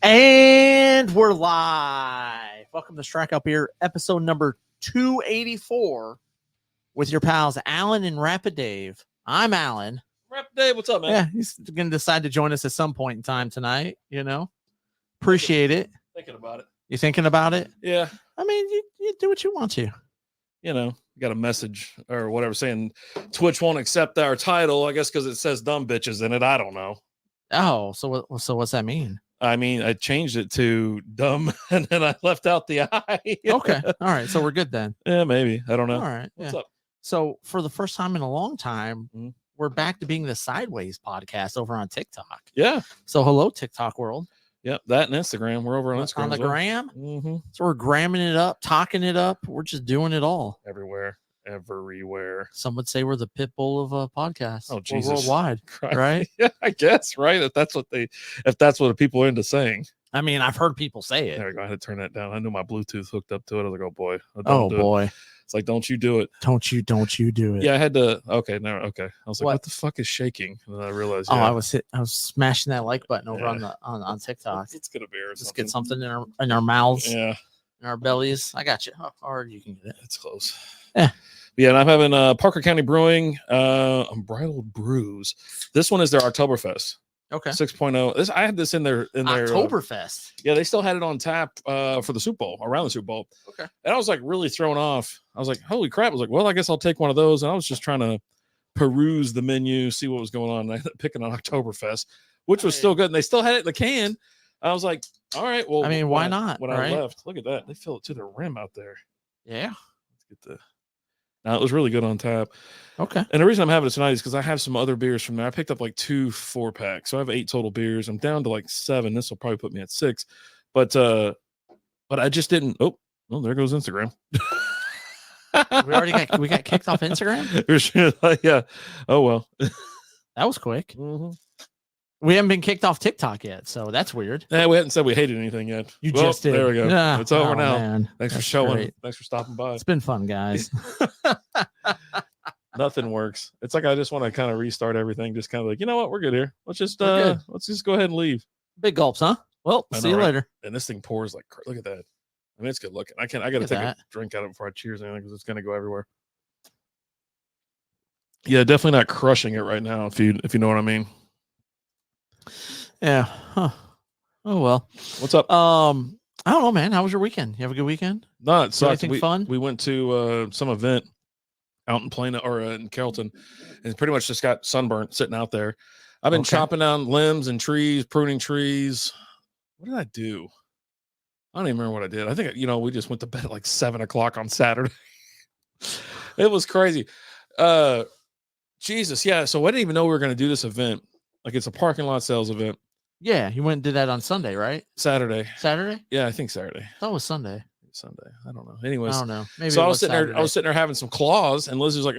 And we're live. Welcome to Strikeout Beer, episode number 284 with your pals Alan and Rapid Dave. I'm Alan. Rapid Dave, what's up, man? Yeah, he's going to decide to join us at some point in time tonight, you know. Appreciate it. Thinking about it. You thinking about it? Yeah. I mean, you do what you want to. You know, you got a message or whatever saying Twitch won't accept our title, I guess because it says dumb bitches in it. I don't know. Oh, so what's that mean? I mean, I changed it to dumb and then I left out the I. Okay. All right. So we're good then. Yeah, maybe. I don't know. All right. What's up? So for the first time in a long time, we're back to being the Sideways podcast over on TikTok. Yeah. So hello, TikTok world. Yep. That and Instagram. We're over on Instagram. On the gram. Mm-hmm. So we're gramming it up, talking it up. We're just doing it all. Everywhere. Some would say we're the pit bull of podcasts. Oh, Jesus. We're worldwide, right? Yeah, I guess, right? If that's what the people are into saying. I mean, I've heard people say it. There we go. I had to turn that down. I knew my Bluetooth hooked up to it. I was like, oh boy. Oh boy. It's like, don't you do it. Don't you do it. Yeah, I had to. Okay, no, okay. I was like, what the fuck is shaking? And then I realized. Yeah. I was smashing that like button over on TikTok. Let's get a beer. Just get something in our mouths. Yeah. In our bellies. I got you. Or you can get it. It's close. Yeah. Yeah, and I'm having Parker County Brewing Unbridled Brews. This one is their Oktoberfest. Okay. 6.0. This I had this in their Oktoberfest. Yeah, they still had it on tap for the Super Bowl, around the Super Bowl. Okay. And I was like really thrown off. I was like, holy crap. I was like, well, I guess I'll take one of those. And I was just trying to peruse the menu, see what was going on. And I ended up picking an Oktoberfest, which was still good. And they still had it in the can. I was like, all right, well, I mean, why not? When I left, look at that. They fill it to the rim out there. Yeah. Let's get the. Now, it was really good on tap. Okay. And the reason I'm having it tonight is because I have some other beers from there. I picked up like 2 4-packs. So I have 8 total beers. I'm down to like 7. This will probably put me at 6. But I just didn't. Oh, well, there goes Instagram. we got kicked off Instagram? Yeah. Oh, well. That was quick. Mm-hmm. We haven't been kicked off TikTok yet, so that's weird. Yeah, we hadn't said we hated anything yet. You just did. There we go. Yeah. It's over now. Man. Thanks for showing. Great. Thanks for stopping by. It's been fun, guys. Nothing works. It's like I just want to kind of restart everything. Just kind of like, you know what? We're good here. Let's just go ahead and leave. Big gulps, huh? Well, see you later. And this thing pours like, look at that. I mean, it's good looking. I got to take a drink out of it before I cheers anything because it's going to go everywhere. Yeah, definitely not crushing it right now. If you know what I mean. Yeah. Huh. Oh well. What's up? I don't know, man. How was your weekend? You have a good weekend? No, it sucked. Anything fun? We went to some event out in Plano or in Carrollton, and pretty much just got sunburnt sitting out there. I've been chopping down limbs and trees, pruning trees. What did I do? I don't even remember what I did. I think we just went to bed at like 7:00 on Saturday. It was crazy. Jesus, yeah. So I didn't even know we were going to do this event. Like it's a parking lot sales event. Yeah, you went and did that on Sunday, right? Saturday. Yeah, I think Saturday. That was Sunday. I don't know. Anyways, I don't know. Maybe so I was sitting there having some claws, and Liz was like,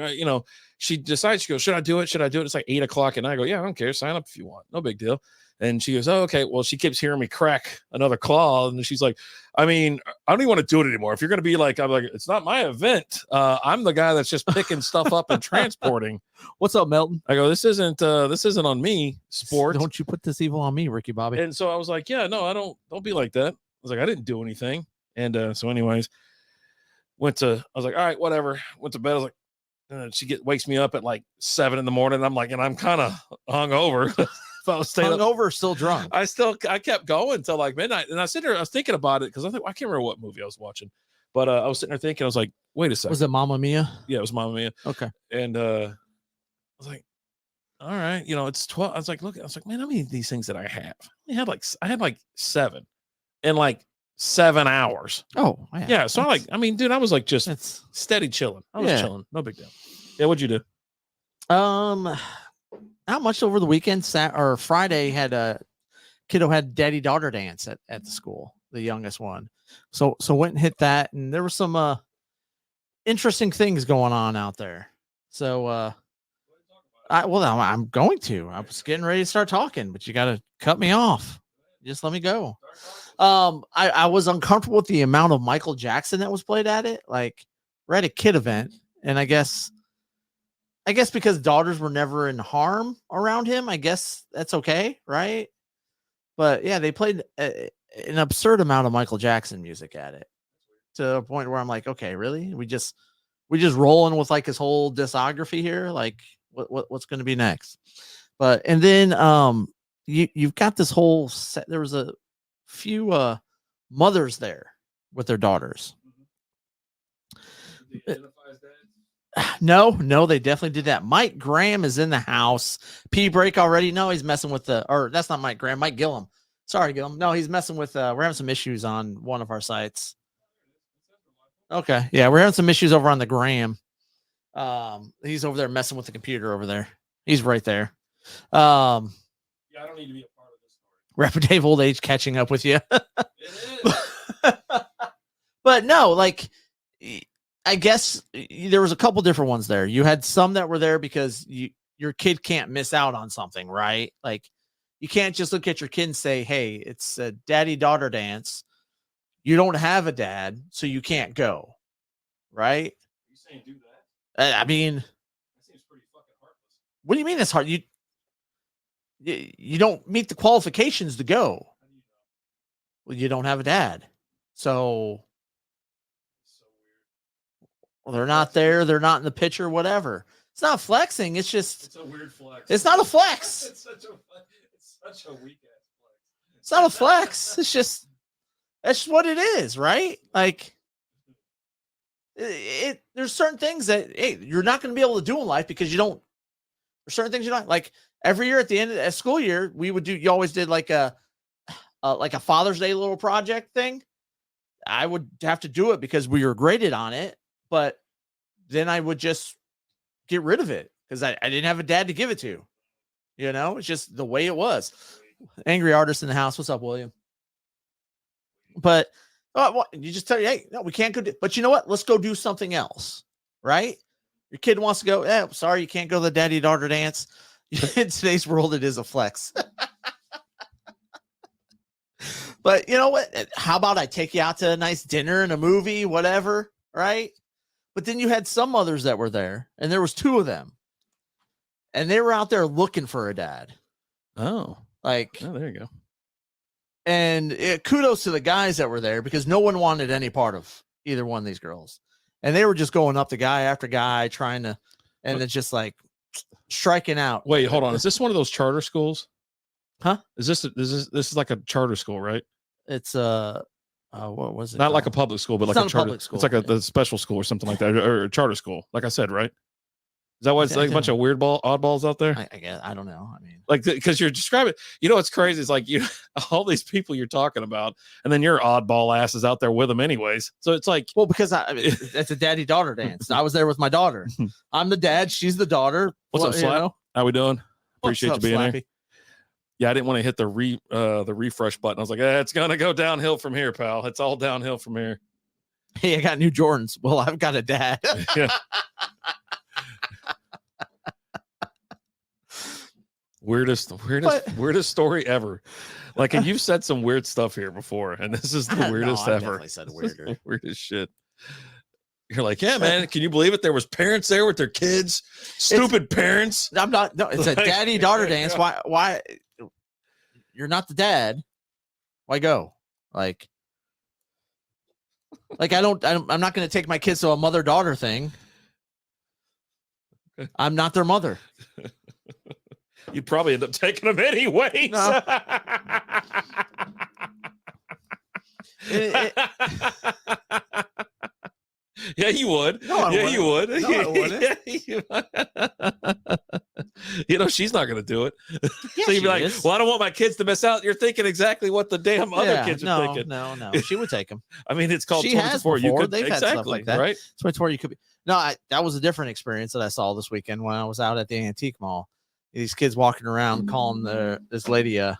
she decides, she goes, should I do it? It's like 8:00, and I go, yeah, I don't care. Sign up if you want. No big deal. And she goes, oh, okay. Well, she keeps hearing me crack another claw, and she's like, I mean, I don't even want to do it anymore. If you're going to be like, I'm like, it's not my event. I'm the guy that's just picking stuff up and transporting. What's up, Melton? I go, this isn't on me, sport. Don't you put this evil on me, Ricky Bobby. And so I was like, yeah, no, don't be like that. I was like, I didn't do anything. And so anyways, I was like, all right, whatever. Went to bed. I was like, she wakes me up at like 7 in the morning. I'm like, and I'm kind of hungover. If I was staying hungover, still drunk. I kept going until like midnight. And I was thinking about it because I can't remember what movie I was watching. But I was sitting there thinking, I was like, wait a second. Was it Mamma Mia? Yeah, it was Mamma Mia. Okay. And I was like, all right, it's 12. I was like, man, how many of these things that I have? I had like 7 in like 7 hours. Oh, yeah. So dude, I was like just steady chilling. I was chilling. No big deal. Yeah. What'd you do? Not much over the weekend. Friday had a kiddo had daddy-daughter dance at the school, the youngest one. So went and hit that, and there were some interesting things going on out there. So I'm going to. I was getting ready to start talking, but you got to cut me off. Just let me go. I was uncomfortable with the amount of Michael Jackson that was played at it. Like, we're at a kid event, and I guess because daughters were never in harm around him, I guess that's okay, right? But yeah, they played an absurd amount of Michael Jackson music at it, to a point where I'm like, okay, really? We just rolling with like his whole discography here. Like, what's going to be next? But and then you've got this whole set. There was a few mothers there with their daughters. No, they definitely did that. Mike Graham is in the house. P break already. No, he's messing with or that's not Mike Graham, Mike Gillum. Sorry, Gillum. No, he's messing with we're having some issues on one of our sites. Okay. Yeah, we're having some issues over on the Graham. He's over there messing with the computer over there. He's right there. Yeah, I don't need to be a part of this story. Rapid Dave old age catching up with you. But no, like I guess there was a couple different ones there. You had some that were there because your kid can't miss out on something, right? Like you can't just look at your kid and say, hey, it's a daddy-daughter dance. You don't have a dad, so you can't go, right? You saying do that? I mean, that seems pretty fucking heartless. What do you mean it's hard? You don't meet the qualifications to go. Well, you don't have a dad, so well, they're not there. They're not in the picture. Whatever. It's not flexing. It's just. It's a weird flex. It's not a flex. It's such a weak ass flex. It's not a flex. It's just. That's what it is, right? Like, there's certain things that you're not going to be able to do in life because you don't. There's certain things you don't like. Every year at the end of the school year, we would do. You always did like a Father's Day little project thing. I would have to do it because we were graded on it, but then I would just get rid of it because I didn't have a dad to give it to. You know, it's just the way it was. Angry artist in the house. What's up, William? But you just tell you, hey, no, we can't go. But you know what? Let's go do something else, right? Your kid wants to go. Sorry, you can't go to the daddy-daughter dance. In today's world, it is a flex. But you know what? How about I take you out to a nice dinner and a movie, whatever, right? But then you had some mothers that were there, and there was two of them, and they were out there looking for a dad. Oh, there you go. And kudos to the guys that were there because no one wanted any part of either one of these girls. And they were just going up to guy after guy trying to, and it's just like striking out. Wait, hold on. Is this one of those charter schools? Huh? This is like a charter school, right? It's what was it? Not like a public school, but it's like a charter public school. It's like a special school or something like that, or a charter school. Like I said, right? Is that why it's like a bunch of oddballs out there? I guess I don't know. I mean, like because you're describing, what's crazy is like all these people you're talking about, and then your oddball asses out there with them anyways. So it's like, well, because it's a daddy-daughter dance. I was there with my daughter. I'm the dad. She's the daughter. What's up, Slap? How we doing? Appreciate you being Slappy? here. Yeah, I didn't want to hit the refresh button. I was like, it's gonna go downhill from here, pal. It's all downhill from here. Hey, I got new Jordans. Well, I've got a dad. Yeah. Weirdest story ever. Like, and you've said some weird stuff here before, and this is the weirdest ever. I said weirder. Weirdest shit. You're like, yeah, man. Can you believe it? There was parents there with their kids. Stupid parents. I'm not. No, it's a daddy-daughter dance. Why? You're not the dad. Why go? Like I'm not going to take my kids to a mother-daughter thing. I'm not their mother. You'd probably end up taking them anyways. No. Yeah, you would. No, I wouldn't. You would. No, I wouldn't. She's not going to do it. Yeah, so you'd be like, is. well, I don't want my kids to miss out. You're thinking exactly what the damn other kids are thinking. No. She would take them. I mean, it's called she has before. You could They've had stuff like that. Right? 24 you could be. No, that was a different experience that I saw this weekend when I was out at the antique mall. These kids walking around calling this lady their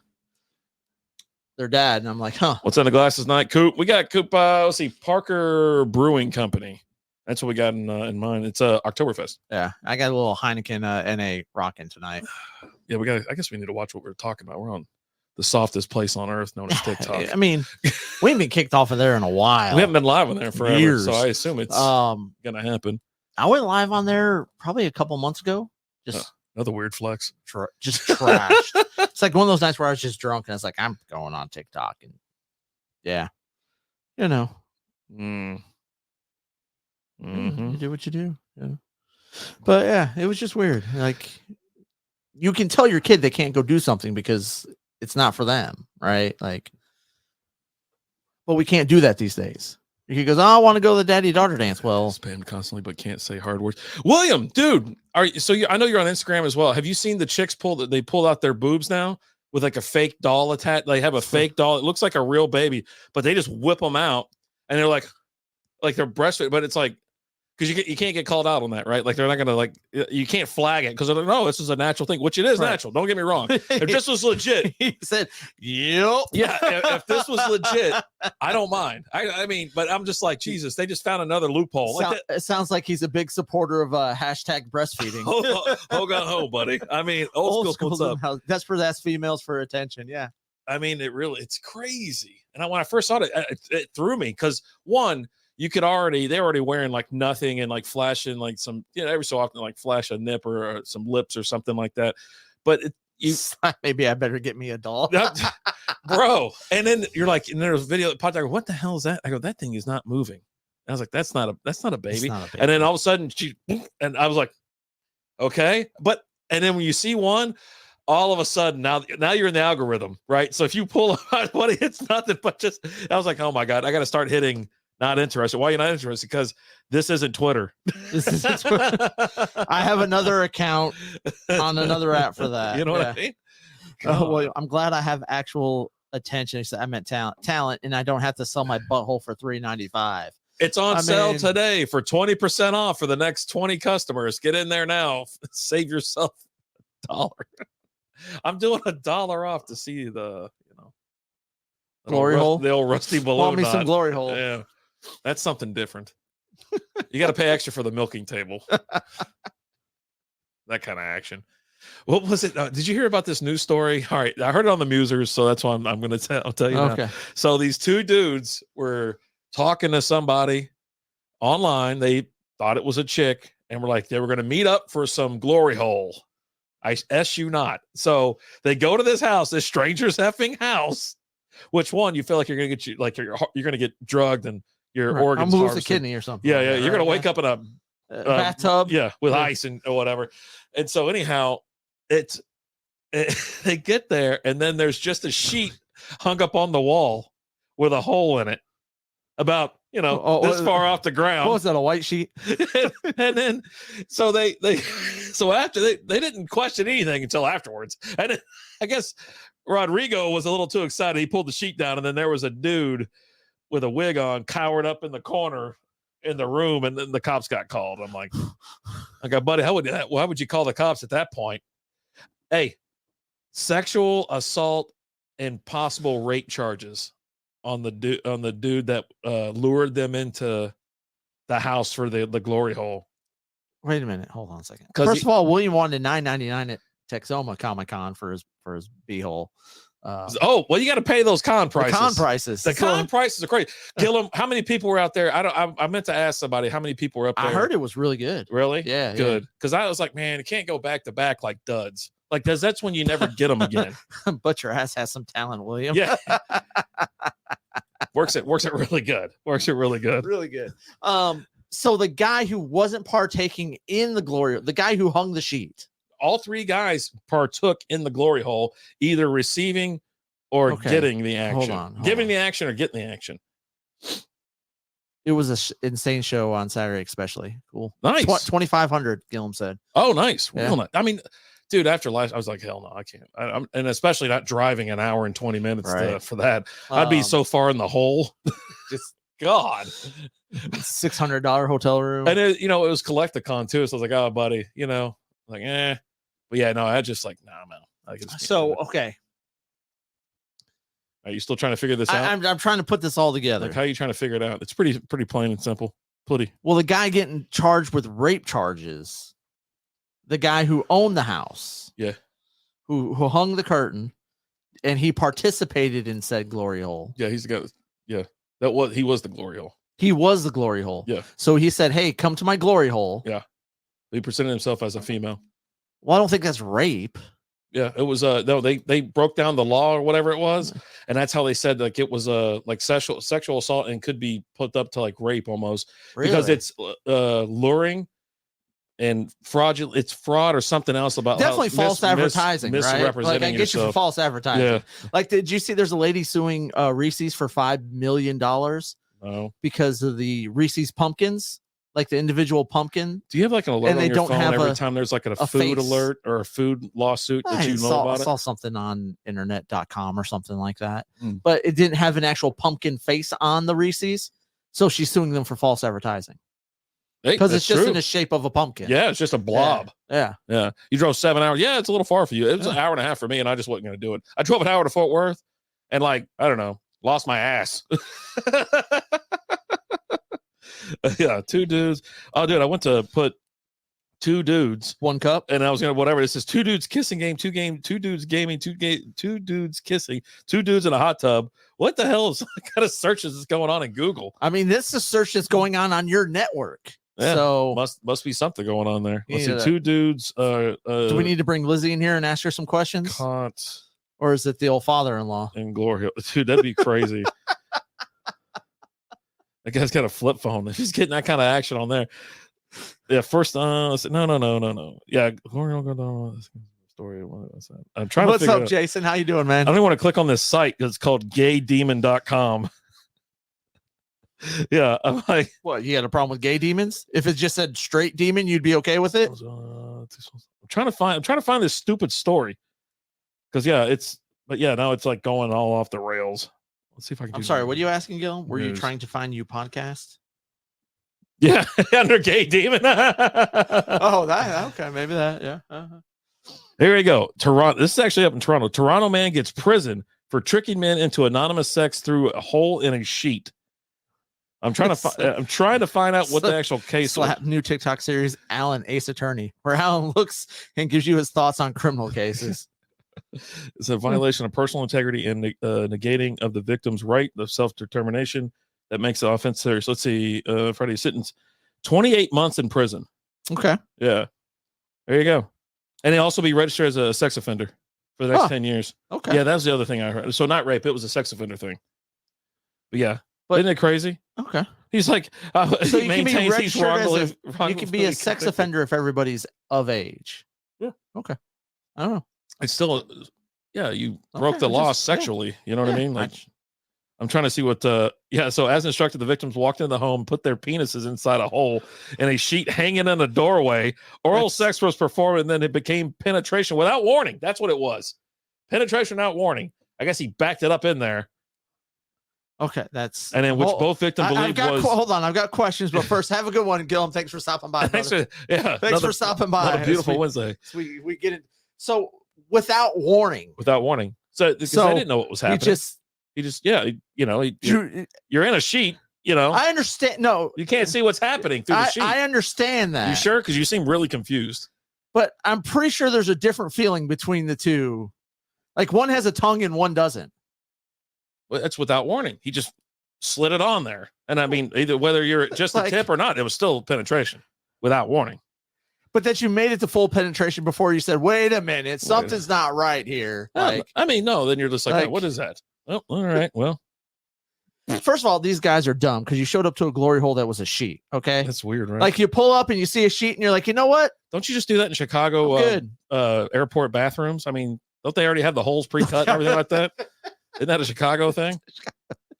dad, and I'm like, huh? What's in the glasses night, Coop? We got Coop. Let's see, Parker Brewing Company. That's what we got in mind. It's Oktoberfest. Yeah, I got a little Heineken NA rocking tonight. Yeah, we got. I guess we need to watch what we're talking about. We're on the softest place on earth, known as TikTok. I mean, we ain't been kicked off of there in a while. We haven't been live on there forever, years. So I assume it's gonna happen. I went live on there probably a couple months ago. Just another weird flex. Just trashed. It's like one of those nights where I was just drunk and I was like, I'm going on TikTok and Yeah. You know, Mm. you do what you do. Yeah. But yeah, it was just weird. Like, you can tell your kid they can't go do something because it's not for them, right? Like, but we can't do that these days. He goes, oh, I want to go to the daddy-daughter dance. Well, Spammed constantly, but can't say hard words. William, dude, I know you're on Instagram as well. Have you seen the chicks they pulled out their boobs now with like a fake doll attached? They have a fake doll. It looks like a real baby, but they just whip them out and they're like they're breastfeeding, but it's like, because you can't get called out on that, right? Like they're not gonna like, you can't flag it because they're like, no, this is a natural thing, which it is natural. Don't get me wrong. If this was legit, he said, "Yep, yeah." If this was legit, I don't mind. I mean, but I'm just like, Jesus, they just found another loophole. It sounds like he's a big supporter of hashtag breastfeeding. Hold on, ho, buddy. I mean, old school. What's up? Desperate ass females for attention. Yeah. I mean, it's crazy. And when I first saw it, it threw me because one. They're already wearing like nothing and like flashing like some, every so often like flash a nip or some lips or something like that. But maybe I better get me a doll, bro. And then you're like, and there's a video that popped out. What the hell is that? I go, that thing is not moving. And I was like, that's not a baby. And then all of a sudden and I was like, okay. And then when you see one, all of a sudden now you're in the algorithm, right? So if you pull out, it's nothing but just, I was like, oh my God, I got to start hitting. Not interested. Why are you not interested? Because this isn't Twitter. I have another account on another app for that. You know what I mean? Well, I'm glad I have actual attention. I meant talent, and I don't have to sell my butthole for $3.95. It's on sale today for 20% off for the next 20 customers. Get in there now. Save yourself $1. I'm doing $1 off to see the glory hole, the old rusty balloon. Want me some glory hole? Yeah. That's something different. You got to pay extra for the milking table. That kind of action. What was it? Did you hear about this news story? All right, I heard it on the Musers, so that's why I'm going to tell you now. So these two dudes were talking to somebody online. They thought it was a chick, and were like they were going to meet up for some glory hole. I S you not. So they go to this house, this stranger's effing house. Which one you feel like you're going to get you're going to get drugged and your organs lose a kidney or something. Yeah, you're going to wake up in a bathtub. With ice and or whatever. And so anyhow, they get there and then there's just a sheet hung up on the wall with a hole in it about this far off the ground. What was that, a white sheet? And then so so after they didn't question anything until afterwards. And then, I guess Rodrigo was a little too excited. He pulled the sheet down and then there was a dude with a wig on cowered up in the corner in the room, and then the cops got called. I'm like, buddy, why would you call the cops at that point? Hey, sexual assault and possible rape charges on the dude that lured them into the house for the glory hole. Wait a minute, hold on a second. First of all, William wanted $9.99 at Texoma Comic-Con for his b-hole. Well, you got to pay those con prices. The con prices are crazy. Gillum, how many people were out there? I meant to ask somebody how many people were up there. I heard it was really good. Really? Yeah, good. Because I was like, man, it can't go back to back like duds. Like, because that's when you never get them again. But your ass has some talent, William. Yeah. Works it really good. Really good. So the guy who wasn't partaking in the guy who hung the sheet. All three guys partook in the glory hole, either receiving or getting the action. Hold on. Giving the action or getting the action. It was an insane show on Saturday, especially. Cool. Nice. 2,500, Gillum said. Oh, nice. Yeah. Well, I mean, dude, after last, I was like, hell no, I can't. And especially not driving an hour and 20 minutes for that. I'd be so far in the hole. Just God. $600 hotel room. And it was Collecticon too. So I was like, oh, buddy, like, But yeah, no, I just like, nah, man. Okay. Are you still trying to figure this out? I'm trying to put this all together. Like, how are you trying to figure it out? It's pretty plain and simple. Well, the guy getting charged with rape charges, the guy who owned the house, who hung the curtain, and he participated in said glory hole. Yeah, he's the guy. Yeah, he was the glory hole. He was the glory hole. Yeah. So he said, "Hey, come to my glory hole." Yeah. He presented himself as a female. Well, I don't think that's rape. Yeah, it was no, they broke down the law or whatever it was, and that's how they said like it was like sexual assault and could be put up to like rape almost because Really? it's luring and fraudulent. It's fraud or something else about definitely false advertising, right? misrepresenting Like I get you for yourself. false advertising. Yeah. Like, did you see? There's a lady suing Reese's for $5 million No. because of the Reese's pumpkins, like the individual pumpkin. Do you have like an alert And on they your don't phone have every a- time there's like a a food face. alert or a food lawsuit that you know I about saw it? something on internet.com or something like that, Hmm. but it didn't have an actual pumpkin face on the Reese's. So she's suing them for false advertising Hey, because that's it's just true. in the shape of a pumpkin. Yeah, it's just a blob. Yeah. Yeah. You drove 7 hours. Yeah, it's a little far for you. It was Yeah. an hour and a half for me, and I just wasn't going to do it. I drove an hour to Fort Worth and, like, I don't know, lost my ass. Yeah, 2 dudes. Oh, dude, I went to put 2 dudes, 1 cup. and I was going to whatever. This is 2 dudes kissing game, 2 dudes gaming, 2 dudes kissing, 2 dudes in a hot tub. What the hell is what kind of searches is going on in Google? I mean, this is a search that's going on your network. Yeah, So must be something going on there. Let's see, Yeah. 2 dudes. do we need to bring Lizzie in here and ask her some questions? Caught Or is it the old father-in-law? in glory. Dude, that'd be crazy. That guy's got a flip phone. If he's getting that kind of action on there. Yeah, first no. Yeah, story. I'm trying What's to figure up, out. Jason? How you doing, man? I don't want to click on this site because it's called gaydemon.com. Yeah, I'm like, What, you got a problem with gay demons? If it just said straight demon, you'd be okay with it? I'm trying to find this stupid story. Because now it's like going all off the rails. Let's see if I can I'm sorry, what are you asking, Gil? Were you News. trying to find you podcast? Yeah, under gay demon. Oh, that okay, maybe that, yeah. Here we go. Toronto. This is actually up in Toronto. Toronto man gets prison for tricking men into anonymous sex through a hole in a sheet. I'm trying to find out what the actual case was. Slap new TikTok series, Alan Ace Attorney, where Alan looks and gives you his thoughts on criminal cases. It's a violation of personal integrity and negating of the victim's right of self-determination that makes the offense serious. Let's see. Friday sentence 28 months in prison. Okay. Yeah. There you go. And he'll also be registered as a sex offender for the next 10 years. Okay. Yeah, that's the other thing I heard. So not rape, it was a sex offender thing. But yeah. But- isn't it crazy? Okay. He's like, So he you can be maintains he's registered as wrongfully you can be a sex convicted. offender if everybody's of age. Yeah. Okay. I don't know. It's still, yeah, you Okay, broke the I law just- yeah. sexually. You know what I Yeah, mean? Like, I'm trying to see what, so as instructed, the victims walked into the home, put their penises inside a hole and a sheet hanging in a doorway. Oral sex was performed, and then it became penetration without warning. That's what it was. Penetration without warning. I guess he backed it up in there. Okay, that's And then which both victims believed was. hold on, I've got questions, but first, have a good one, Gillum. Thanks for stopping by. Thanks brother. Thanks for stopping by. Another beautiful As Wednesday. we get it. So without warning, Without warning. So because I didn't know what was happening. He just you're in a sheet, I understand. No, you can't see what's happening through the sheet. I understand that. You sure? Because you seem really confused. But I'm pretty sure there's a different feeling between the two. Like one has a tongue and one doesn't. Well, that's without warning. He just slid it on there. And I mean, either whether you're just a tip or not, it was still penetration without warning. But that you made it to full penetration before you said, wait a minute, something's not right here. No, I mean, no, then you're just like, oh, what is that? Oh, all right. Well, first of all, these guys are dumb because you showed up to a glory hole that was a sheet. Okay. That's weird, right? Like you pull up and you see a sheet and you're like, you know what? Don't you just do that in Chicago airport bathrooms? I mean, don't they already have the holes pre-cut and everything like that? Isn't that a Chicago thing?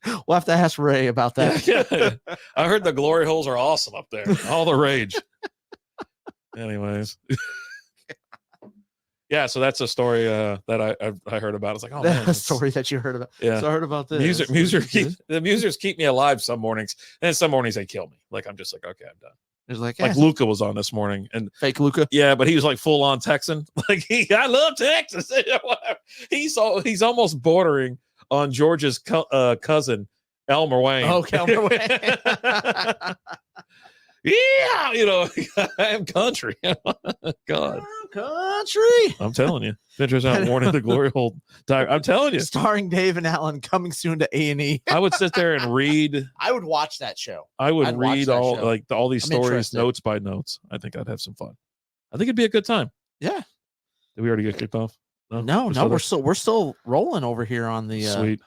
We'll have to ask Ray about that. Yeah. I heard the glory holes are awesome up there. All the rage. Anyways. Yeah, so that's a story that I heard about. It's like, oh man, a story that you heard about. Yeah, so I heard about this. The musers keep me alive some mornings, and some mornings they kill me. Like I'm just like, okay, I'm done. It's like Luca was on this morning, and fake Luca. Yeah, but he was like full on Texan. Like I love Texas. He's almost bordering on George's cousin Elmer Wayne. Oh, Elmer Wayne. Yeah, I am country. God, country. I'm telling you, Ventures out warning the glory hole. I'm telling you, starring Dave and Alan, coming soon to A&E. I would sit there and read. I would watch that show. I'd read all these stories, interested. notes by notes. I think I'd have some fun. I think it'd be a good time. Yeah. Did we already get kicked off? No, we're still rolling over here on the sweet.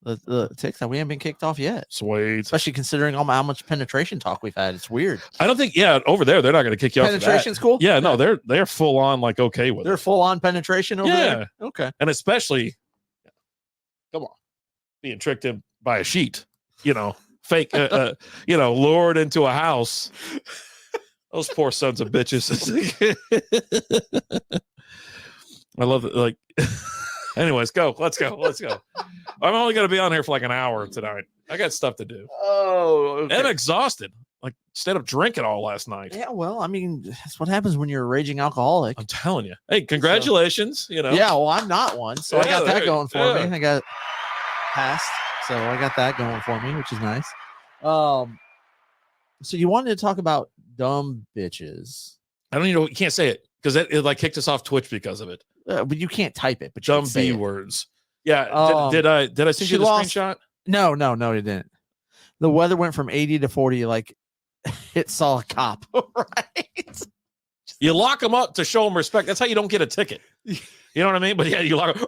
The TikTok. We haven't been kicked off yet. Sweet. Especially considering how much penetration talk we've had. It's weird. I don't think, over there, they're not going to kick you off. Penetration's cool? Yeah, no, they're full on, like, okay with it. They're full on penetration over there? Okay. And especially, come on, being tricked in by a sheet, fake, lured into a house. Those poor sons of bitches. I love it. Like, anyways, let's go. I'm only going to be on here for like an hour tonight. I got stuff to do. Oh, okay. And I'm exhausted. Like, stayed up drinking all last night. Yeah, well, I mean, that's what happens when you're a raging alcoholic. I'm telling you. Hey, congratulations. Yeah, well, I'm not one, so I got that going for me. I got passed, so I got that going for me, which is nice. So you wanted to talk about dumb bitches. I don't even know. You can't say it because it like kicked us off Twitch because of it. But you can't type it. But dumb B words. Yeah. Did I send you the screenshot? No, you didn't. The weather went from 80 to 40. Like it saw a cop. Right. You lock them up to show them respect. That's how you don't get a ticket. You know what I mean? But yeah, you lock them.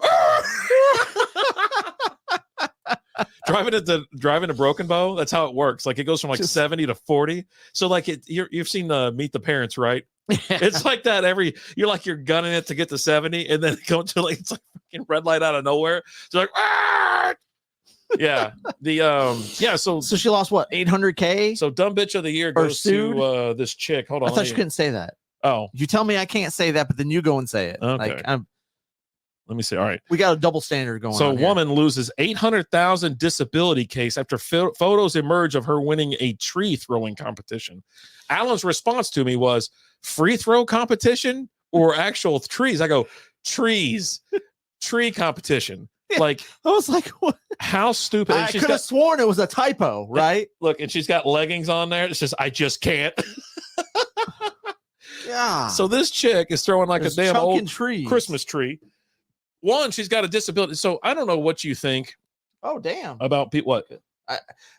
Driving to Broken Bow, that's how it works. Like it goes from like 70 to 40. So like you've seen Meet the Parents, right? Yeah. It's like that you're gunning it to get to 70 and then go to like it's like fucking red light out of nowhere. It's like yeah. So she lost what, 800K? So dumb bitch of the year goes to this chick. Hold on. I thought you couldn't say that. Oh. You tell me I can't say that, but then you go and say it. Okay. Like let me see. All right. We got a double standard going on. So a woman loses $800,000 disability case after photos emerge of her winning a tree throwing competition. Alan's response to me was free throw competition or actual trees. I go, trees, tree competition. Yeah. Like, I was like, what? How stupid. I could have sworn it was a typo, right? Look, and she's got leggings on there. It's just, I just can't. Yeah. So this chick is throwing like a damn old trees. Christmas tree. One, she's got a disability. So I don't know what you think. Oh, damn. About people. What?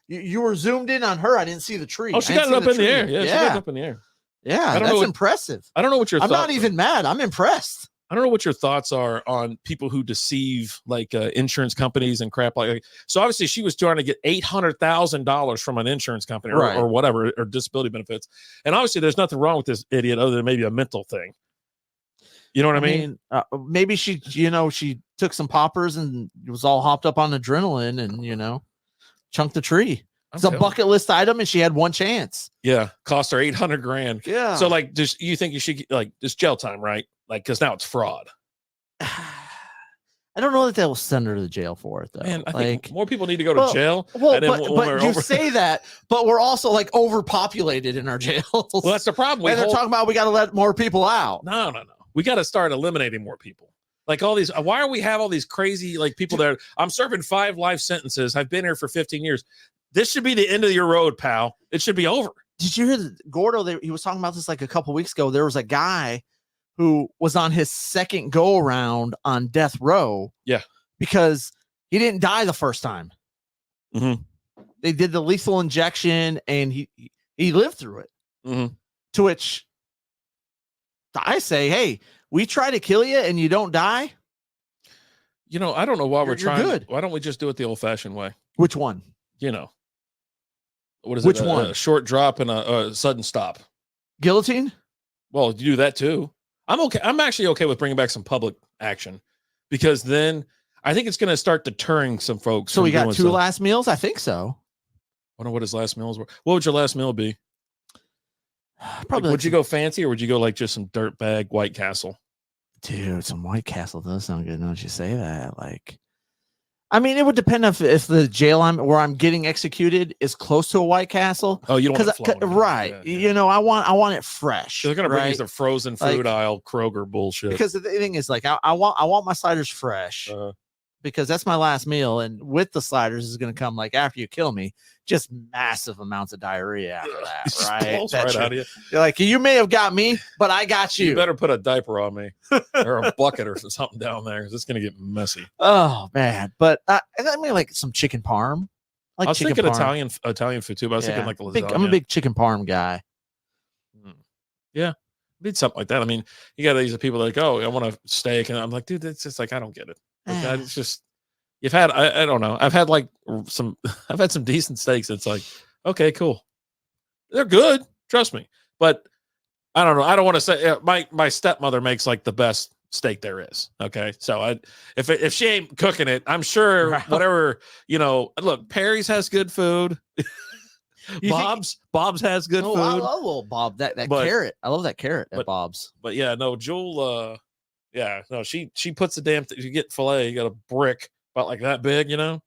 You were zoomed in on her. I didn't see the tree. Oh, she got it up in the air. Yeah, she got it up in the air. Yeah, that's impressive. I don't know what your thoughts are. I'm not even mad. I'm impressed. I don't know what your thoughts are on people who deceive like insurance companies and crap like that. So obviously she was trying to get $800,000 from an insurance company or whatever, or disability benefits. And obviously there's nothing wrong with this idiot other than maybe a mental thing. You know what I mean? Maybe she took some poppers and was all hopped up on adrenaline and, chunked the tree. It's a bucket list item and she had one chance. Yeah. Cost her $800,000. Yeah. So like, you think you should like just jail time, right? Like, cause now it's fraud. I don't know that they'll send her to jail for it though. Man, I think more people need to go to jail. Well, but you say that, but we're also like overpopulated in our jails. Well, that's the problem. And they're talking about we got to let more people out. No. We got to start eliminating more people. Like all these, why are we have all these crazy like people that I'm serving 5 life sentences. I've been here for 15 years. This should be the end of your road, pal. It should be over. Did you hear Gordo? He was talking about this like a couple weeks ago. There was a guy who was on his second go around on death row. Yeah. Because he didn't die the first time. Mm-hmm. They did the lethal injection and he lived through it. Mm-hmm. To which I say, hey, we try to kill you and you don't die. I don't know why we're trying. Good. Why don't we just do it the old fashioned way? Which one? What is Which it? one? A short drop and a sudden stop. Guillotine? Well, you do that too. I'm okay. I'm actually okay with bringing back some public action because then I think it's going to start deterring some folks. So we got 2 last meals? I think so. I don't know what his last meals were. What would your last meal be? Probably. Would you go fancy or would you go like just some dirtbag White Castle? Dude, some White Castle does sound good. Don't you say that? Like, I mean, it would depend if the jail where I'm getting executed is close to a White Castle. Oh, you don't want to right? Yeah. I want it fresh. They're gonna bring you the frozen food aisle Kroger bullshit. Because the thing is, like, I want my sliders fresh. Because that's my last meal, and with the sliders is going to come like after you kill me, just massive amounts of diarrhea after that, right? Right out of you. You're like, you may have got me, but I got you. You better put a diaper on me or a bucket or something down there because it's going to get messy. Oh man, but I mean, like some chicken parm. I was thinking Italian food too, but I was thinking like lasagna. I'm a big chicken parm guy. Yeah. Did something like that. I mean, you got these people like, oh, I want a steak, and I'm like, dude, it's just like I don't get it. Like, it's just you've had I don't know. I've had like some I've had some decent steaks. It's like, okay, cool. They're good, trust me. But I don't know. I don't want to say my stepmother makes like the best steak there is. Okay, so if she ain't cooking it, I'm sure whatever Look, Perry's has good food. Bob's has good food. I love little Bob. That carrot. I love that carrot at Bob's. But yeah, no, Jewel. Yeah, no, she puts the damn thing. You get filet, you got a brick about like that big, and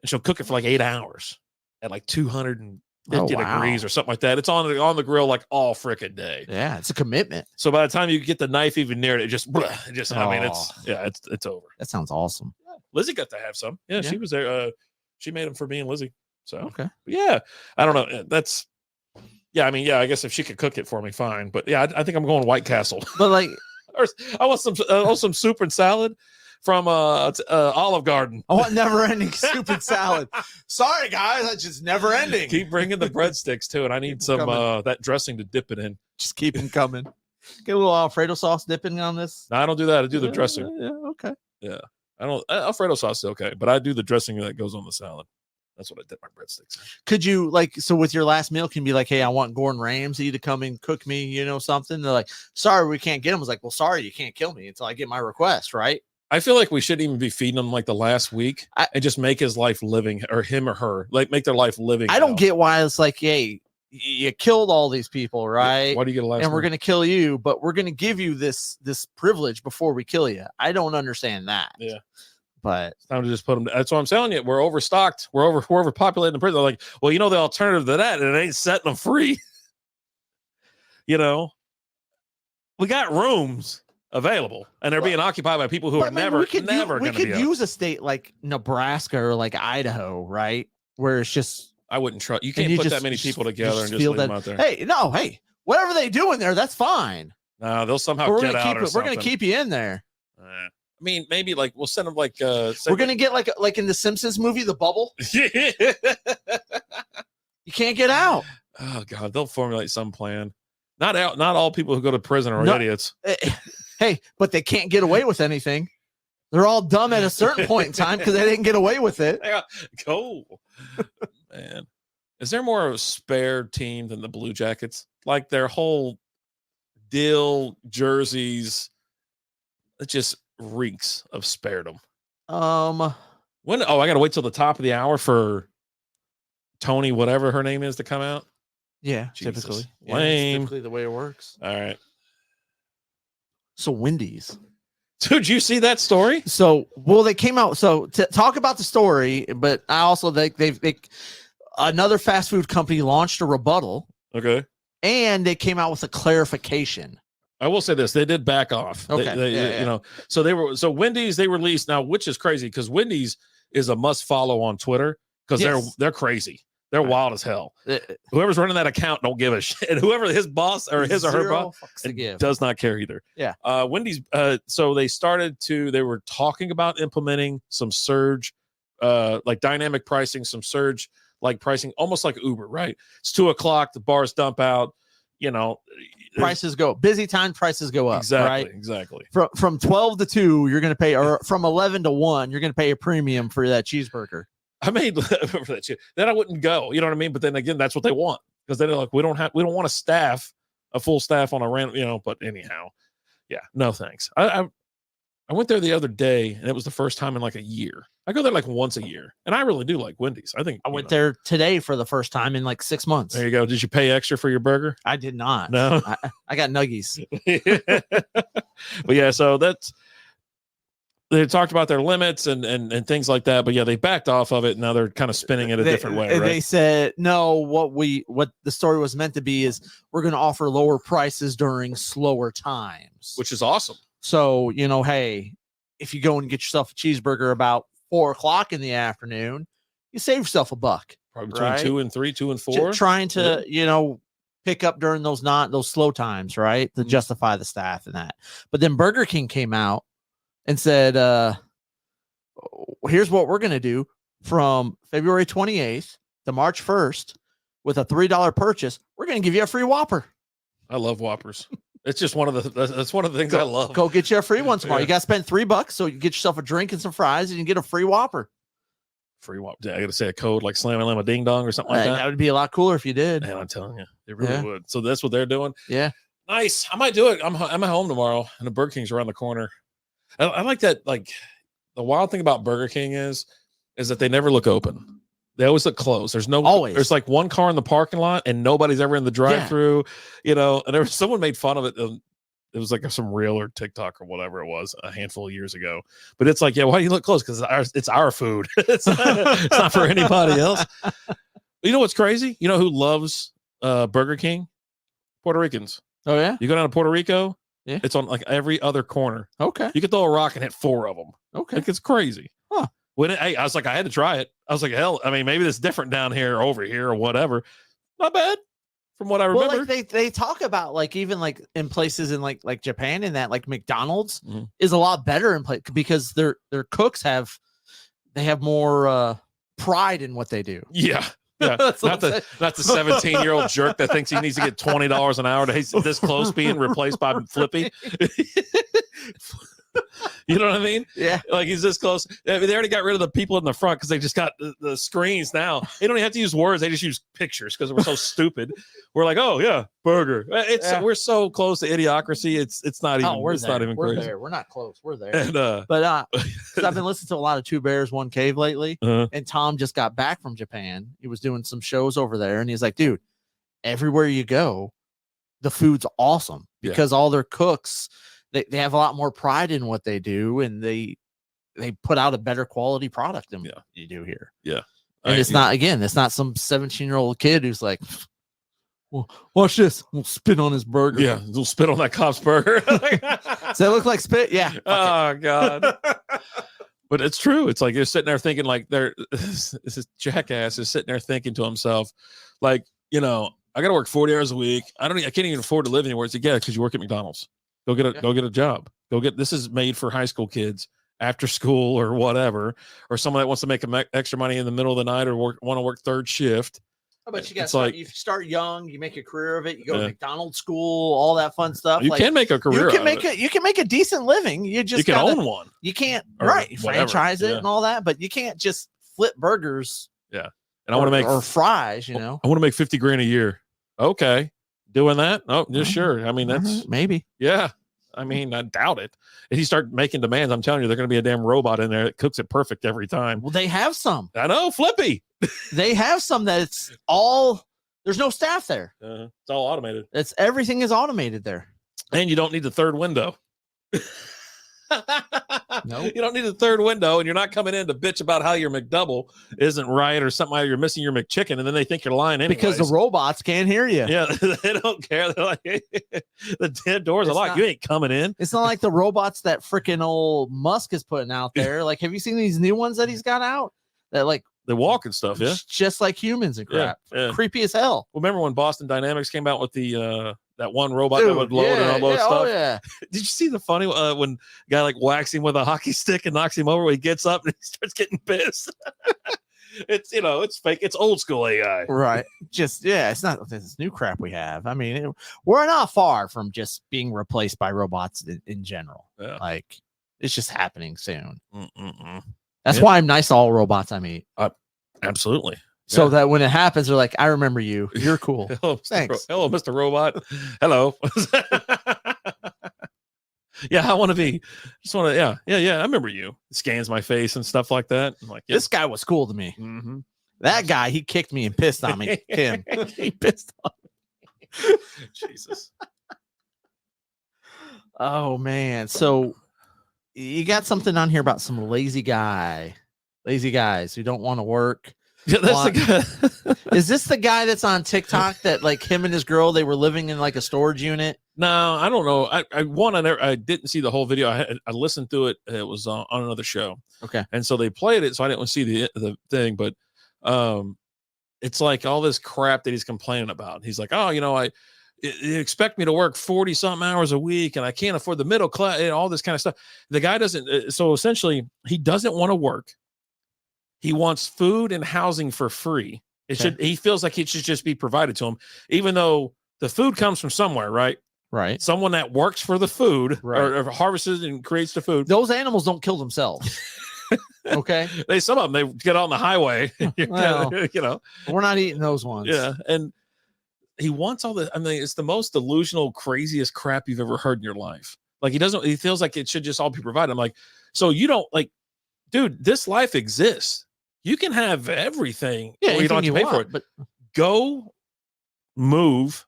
she'll cook it for like 8 hours at like 250 degrees or something like that. It's on the grill like all freaking day. Yeah, it's a commitment. So by the time you get the knife even near it, it just I mean, it's over. That sounds awesome. Yeah. Lizzie got to have some. Yeah, she was there. She made them for me and Lizzie. So okay, yeah, I don't know. That's I mean, I guess if she could cook it for me, fine. But yeah, I think I'm going White Castle. But like, I want some soup and salad from Olive Garden. I want never-ending soup and salad. Sorry, guys, that's just never-ending. Keep bringing the breadsticks too, and I need some that dressing to dip it in. Just keep them coming. Get a little Alfredo sauce dipping on this. No, I don't do that. I do the dressing. Yeah, okay. Yeah, I don't. Alfredo sauce is okay, but I do the dressing that goes on the salad. That's what I dip my breadsticks in. Could you so with your last meal, can you be like, hey, I want Gordon Ramsay to come and cook me, something? They're like, sorry, we can't get him. I was like, well, sorry, you can't kill me until I get my request, right? I feel like we shouldn't even be feeding him like the last week and just make his life living, or him or her, like make their life living. I don't get why it's like, hey, you killed all these people, right? Why do you get a last? And we're going to kill you, but we're going to give you this privilege before we kill you. I don't understand that. Yeah. But it's time to just put them. That's what I'm telling you. We're overstocked. We're overpopulated in prison. They're like, well, the alternative to that, and it ain't setting them free. We got rooms available, and they're being occupied by people who are never going to be. We could use a state like Nebraska or like Idaho, right? Where it's just I wouldn't trust. You can't put that many people together and just leave them out there. Hey, whatever they do in there, that's fine. No, they'll somehow get out. We're going to keep you in there. I mean, maybe like we'll send them like we're gonna get like in the Simpsons movie, The Bubble. You can't get out. Oh God, they'll formulate some plan. Not all people who go to prison are idiots. Hey, but they can't get away with anything. They're all dumb at a certain point in time because they didn't get away with it. Go, man. Is there more of a spare team than the Blue Jackets? Like their whole deal, jerseys, it just reeks of sparedom. When I gotta wait till the top of the hour for Tony, whatever her name is, to come out. Yeah, Jesus. typically. Lame. Typically the way it works. All right. So Wendy's. Did you see that story? So they came out. So to talk about the story, but I also they another fast food company launched a rebuttal. Okay. And they came out with a clarification. I will say this: they did back off. Okay, So Wendy's they released now, which is crazy because Wendy's is a must follow on Twitter because they're crazy. They're wild as hell. Whoever's running that account don't give a shit. And whoever his boss or his or her boss does not care either. Yeah. Wendy's. So they were talking about implementing some surge, like dynamic pricing, some surge like pricing, almost like Uber. Right. It's 2:00. The bars dump out. Prices go busy time. Prices go up. Exactly. From 12 to 2, you're going to pay, or from 11 to 1, you're going to pay a premium for that cheeseburger. I made for that shit. Then I wouldn't go. You know what I mean? But then again, that's what they want because they're like, we don't want to staff a full staff on a random. But anyhow, yeah, no thanks. I went there the other day and it was the first time in like a year. I go there like once a year, and I really do like Wendy's. I think I went there today for the first time in like 6 months. There you go. Did you pay extra for your burger? I did not. No, I got nuggies. But yeah, so they talked about their limits and things like that. But yeah, they backed off of it. Now they're kind of spinning it a different way. Right? They said no. What the story was meant to be is we're going to offer lower prices during slower times, which is awesome. So hey, if you go and get yourself a cheeseburger about 4:00 in the afternoon, you save yourself $1. Probably between 2 and 3, 2 and 4. Trying to, pick up during those slow times, right? To justify the staff and that. But then Burger King came out and said, here's what we're going to do from February 28th to March 1st with a $3 purchase. We're going to give you a free Whopper. I love Whoppers. It's just one of the that's one of the things I love. Go get you a free one tomorrow. Yeah. You got to spend $3, so you get yourself a drink and some fries, and you get a free Whopper. Free Whopper. I got to say a code like Slam and Llama Ding Dong or something like that. That would be a lot cooler if you did. Man, I'm telling you, it really would. So that's what they're doing. Yeah, nice. I might do it. I'm at home tomorrow, and the Burger King's around the corner. I like that. Like the wild thing about Burger King is that they never look open. They always look closed. There's no always. There's like one car in the parking lot, and nobody's ever in the drive-through. You know, and there was someone made fun of it. It was like some reel or TikTok or whatever it was a handful of years ago. But it's like, yeah, why do you look close? Because it's our food. It's not for anybody else. You know what's crazy? You know who loves Burger King? Puerto Ricans. Oh yeah. You go down to Puerto Rico. Yeah. It's on like every other corner. Okay. You could throw a rock and hit 4 of them. Okay. Like it's crazy. Huh. I was like, I had to try it. I was like, hell, I mean, maybe it's different down here or over here or whatever. Not bad from what I remember. Well, like they talk about like even like in places in like Japan and that like McDonald's is a lot better in place because their cooks have more pride in what they do. Yeah. Yeah, not the 17-year-old jerk that thinks he needs to get $20 an hour to this close being replaced by Flippy. You know what I mean? Yeah. Like he's this close. I mean, they already got rid of the people in the front because they just got the screens now. They don't even have to use words. They just use pictures because we're so stupid. We're like, oh yeah, burger. We're so close to idiocracy. It's not even. We're it's there. not even We're crazy. there. We're not close. We're there. And, but 'cause I've been listening to a lot of Two Bears, One Cave lately, and Tom just got back from Japan. He was doing some shows over there, and he's like, dude, everywhere you go, the food's awesome because all their cooks. They have a lot more pride in what they do, and they put out a better quality product than you do here. Yeah, and it's not some 17-year-old kid who's like, well, watch this, we'll spit on his burger. Yeah, we'll spit on that cop's burger. Does that look like spit? Yeah. Oh God. But it's true. It's like you're sitting there thinking like this jackass is sitting there thinking to himself, like, you know, I got to work 40 hours a week. I can't even afford to live anywhere. It's like, yeah, because you work at McDonald's. Go get a job. This is made for high school kids after school or whatever, or someone that wants to make extra money in the middle of the night or want to work third shift. But you start young, you make a career of it. You go to McDonald's school, all that fun stuff. You can make a career. You can make a decent living. You can own one. You can't whatever. franchise it and all that, but you can't just flip burgers. Yeah, and I want to make or fries. You know, I want to make $50,000 a year. Okay. Doing that? Oh, just sure. I mean, that's maybe. Yeah. I mean, I doubt it. If you start making demands, I'm telling you, they're going to be a damn robot in there that cooks it perfect every time. Well, they have some. I know, Flippy. They have some that it's all. There's no staff there. It's all automated. Everything is automated there, and you don't need the third window. No, you don't need a third window, and you're not coming in to bitch about how your McDouble isn't right or something. How you're missing your McChicken, and then they think you're lying anyways. Because the robots can't hear you. Yeah, they don't care. They're like, the dead doors are locked. You ain't coming in. It's not like the robots that freaking old Musk is putting out there. Like, have you seen these new ones that he's got out? That like they walk and stuff. Yeah, just like humans and crap. Yeah. Creepy as hell. Well, remember when Boston Dynamics came out with the that one robot that would load and unload stuff? Oh, yeah. Did you see the funny when a guy like whacks him with a hockey stick and knocks him over when he gets up and he starts getting pissed? It's it's fake. It's old school AI. Right. It's not this new crap we have. I mean, we're not far from just being replaced by robots in general. Yeah. Like it's just happening soon. That's why I'm nice to all robots I meet. Absolutely. So that when it happens, they're like, I remember you. You're cool. Hello, thanks. Hello, Mr. Robot. Hello. Yeah, I want to be. Just want to. Yeah. I remember you. It scans my face and stuff like that. I'm like, this guy was cool to me. That guy, he kicked me and pissed on me. Him. He pissed on me. Jesus. Oh man. So you got something on here about some lazy guys who don't want to work. Yeah, that's the guy. Is this the guy that's on TikTok that like him and his girl, they were living in like a storage unit? No, I don't know. I didn't see the whole video. I listened to it. It was on another show. Okay. And so they played it, so I didn't see the thing, but it's like all this crap that he's complaining about. He's like, oh, you expect me to work 40 something hours a week and I can't afford the middle class and all this kind of stuff. The guy doesn't. So essentially he doesn't want to work. He wants food and housing for free. He feels like it should just be provided to him, even though the food comes from somewhere, right? Right. Someone that works for the food Right. or harvests and creates the food. Those animals don't kill themselves. Okay. Some of them, they get on the highway. Well, you know, we're not eating those ones. yeah. And he wants all the, I mean, it's the most delusional, craziest crap you've ever heard in your life. Like he feels like it should just all be provided. I'm like, so you don't like, dude, this life exists. You can have everything. Yeah, you don't have to pay for it. But Go move,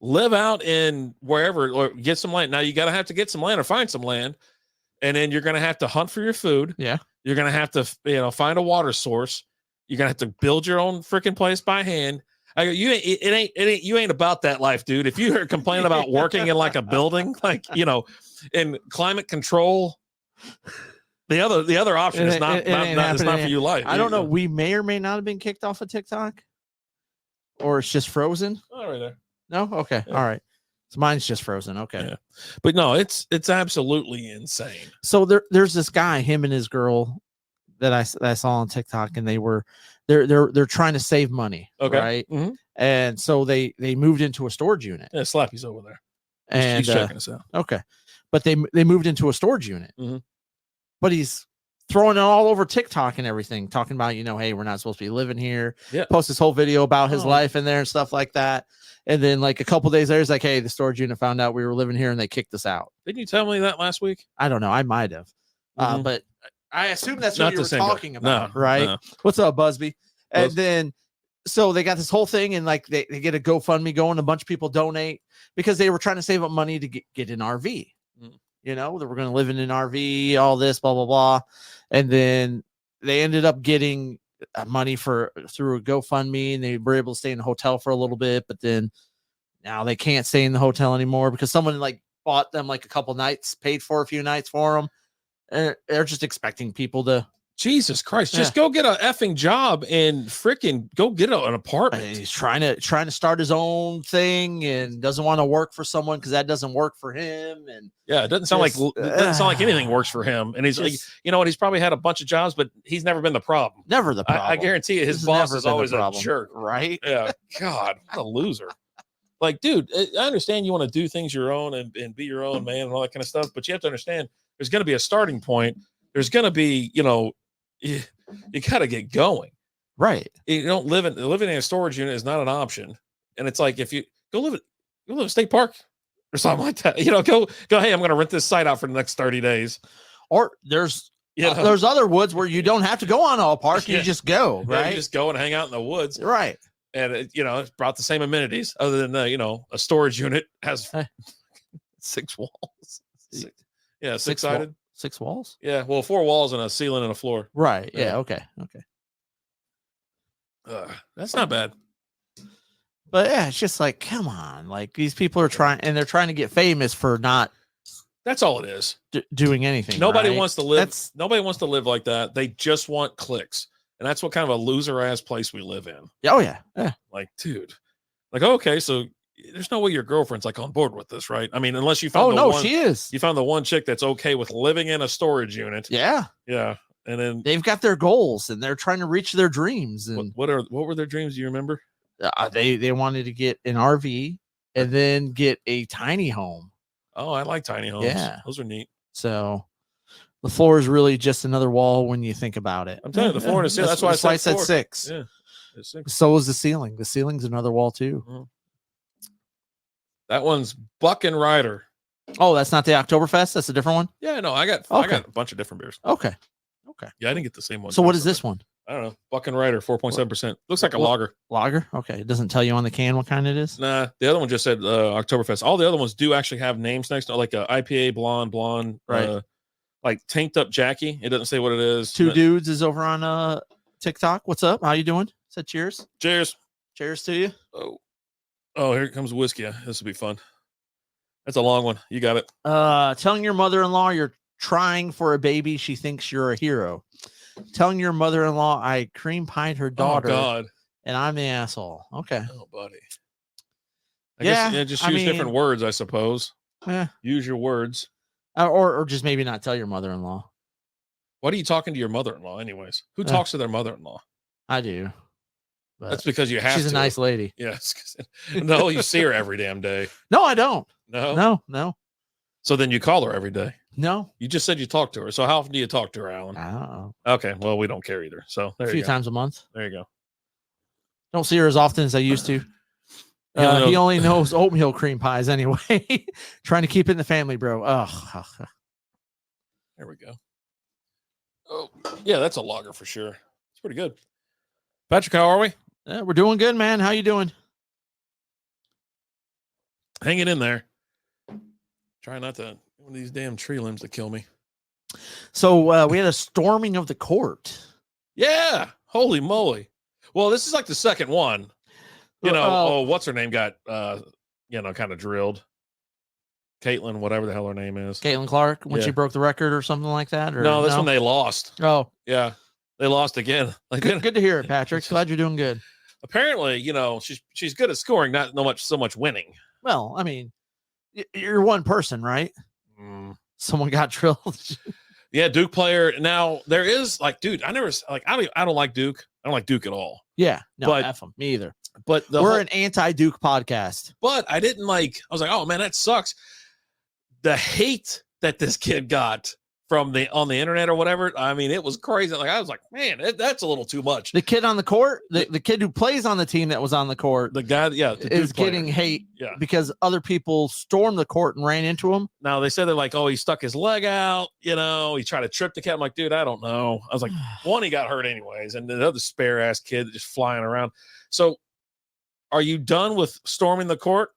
live out in wherever, or get some land. Now you got to have to get some land or find some land. And then you're going to have to hunt for your food. Yeah. You're going to have to, find a water source. You're going to have to build your own freaking place by hand. I go, you ain't about that life, dude. If you're complaining about working in like a building, like, in climate control, the other option is not for you life. I don't know. We may or may not have been kicked off of TikTok, or it's just frozen. Oh, right there. No. Okay. Yeah. All right. So mine's just frozen. Okay. Yeah. But no, it's absolutely insane. So there's this guy, him and his girl that I saw on TikTok, and they're trying to save money. Okay. Right. Mm-hmm. And so they moved into a storage unit. Yeah, Slappy's over there. And he's checking us out. Okay. But they moved into a storage unit. Mm-hmm. But he's throwing it all over TikTok and everything, talking about, hey, we're not supposed to be living here. Yeah. Post this whole video about his life in there and stuff like that. And then like a couple days later, he's like, hey, the storage unit found out we were living here and they kicked us out. Didn't you tell me that last week? I don't know. I might have. Mm-hmm. But I assume that's not what you were talking about, no, right? No. What's up, Busby? And then, so they got this whole thing, and like they get a GoFundMe going. A bunch of people donate because they were trying to save up money to get an RV. They were going to live in an RV, all this, blah, blah, blah. And then they ended up getting money through a GoFundMe, and they were able to stay in a hotel for a little bit. But then now they can't stay in the hotel anymore because someone like bought them like a couple nights, paid for a few nights for them. And they're just expecting people to. Jesus Christ, just go get an effing job and freaking go get an apartment. And he's trying to start his own thing and doesn't want to work for someone because that doesn't work for him. And yeah, it doesn't sound like anything works for him. And he's like, you know what? He's probably had a bunch of jobs, but he's never been the problem. Never the problem. I guarantee you, his boss is always a jerk, right? Yeah. God, what a loser. Like, dude, I understand you want to do things your own and be your own man and all that kind of stuff, but you have to understand there's going to be a starting point. There's going to be, you got to get going, right? You don't living in a storage unit is not an option. And it's like, if you go live at State Park or something like that, go, hey, I'm going to rent this site out for the next 30 days. Or there's other woods where you don't have to go on all park. You just go, right? Yeah, you just go and hang out in the woods. Right. And it's brought the same amenities other than a storage unit has 6 walls. Six sided. 6 walls? Yeah, well, 4 walls and a ceiling and a floor. Right. Yeah. Okay. That's not bad. But yeah, it's just like, come on. Like, these people are trying to get famous for not. That's all it is. Doing anything. Nobody wants to live. Nobody wants to live like that. They just want clicks. And that's what kind of a loser ass place we live in. Oh, yeah. Yeah. Like, dude. Like, okay, so there's no way your girlfriend's like on board with this, right? I mean, unless you found she is. You found the one chick that's okay with living in a storage unit. Yeah. Yeah. And then they've got their goals and they're trying to reach their dreams. And what were their dreams? Do you remember? They wanted to get an RV and then get a tiny home. Oh, I like tiny homes. Yeah. Those are neat. So the floor is really just another wall when you think about it. I'm telling you, the floor and the ceiling. That's why I said 6. Yeah. 6. So is the ceiling. The ceiling's another wall too. Mm-hmm. That one's Buck and Ryder. Oh, that's not the Oktoberfest. That's a different one. Yeah, no, I got a bunch of different beers. Okay. Yeah, I didn't get the same one. So what is this one? I don't know. Buck and Ryder, 4.7%. Looks like a lager. Lager. Okay. It doesn't tell you on the can what kind it is. Nah, the other one just said Oktoberfest. All the other ones do actually have names next to, like a IPA, blonde, right? Like Tanked Up Jackie. It doesn't say what it is. Two Dudes is over on TikTok. What's up? How you doing? Said cheers. Cheers. Cheers to you. Oh, here comes whiskey. This will be fun. That's a long one. You got it. Telling your mother-in-law you're trying for a baby. She thinks you're a hero. Telling your mother-in-law I cream pied her daughter. Oh, God. And I'm the asshole. Okay. Oh, buddy. I guess just use different words, I suppose. Yeah. Use your words. Or just maybe not tell your mother-in-law. What are you talking to your mother-in-law anyways? Who talks to their mother-in-law? I do. But That's because you have she's to. a nice lady. Yes. No, you see her every damn day. No, I don't. No. No. So then you call her every day. No. You just said you talk to her. So how often do you talk to her, Alan? I don't know. Okay. Well, we don't care either. So there A you few go. times a month. There you go. Don't see her as often as I used to. He only knows oatmeal cream pies anyway. Trying to keep it in the family, bro. Oh. There we go. Oh, yeah, that's a lager for sure. It's pretty good. Patrick, how are we? We're doing good, man. How you doing? Hang it in there. Try not to one of these damn tree limbs to kill me. So we had a storming of the court. Yeah. Holy moly. Well, this is like the second one. You know, what's her name got kind of drilled. Caitlin, whatever the hell her name is. Caitlin Clark, when she broke the record or something like that? Or no, this one they lost. Oh. Yeah. They lost again. Like, good to hear it, Patrick. Glad you're doing good. Apparently, she's good at scoring, not so much winning. Well, I mean, you're one person, right? Someone got drilled. Yeah, Duke player. Now there is I don't like Duke. I don't like Duke at all. Yeah, no, but, F them. Me either. But we're an anti-Duke podcast. But I didn't I was like, oh man, that sucks. The hate that this kid got from on the internet or whatever. I mean, it was crazy. I was like, man, that's a little too much. The kid on the court, the kid who plays on the team that was on the court, the guy, is getting hate because other people stormed the court and ran into him. Now they said they're like, oh, he stuck his leg out. He tried to trip the cat. I'm like, dude, I don't know. I was like, one, he got hurt anyways, and the other spare ass kid just flying around. So, are you done with storming the court?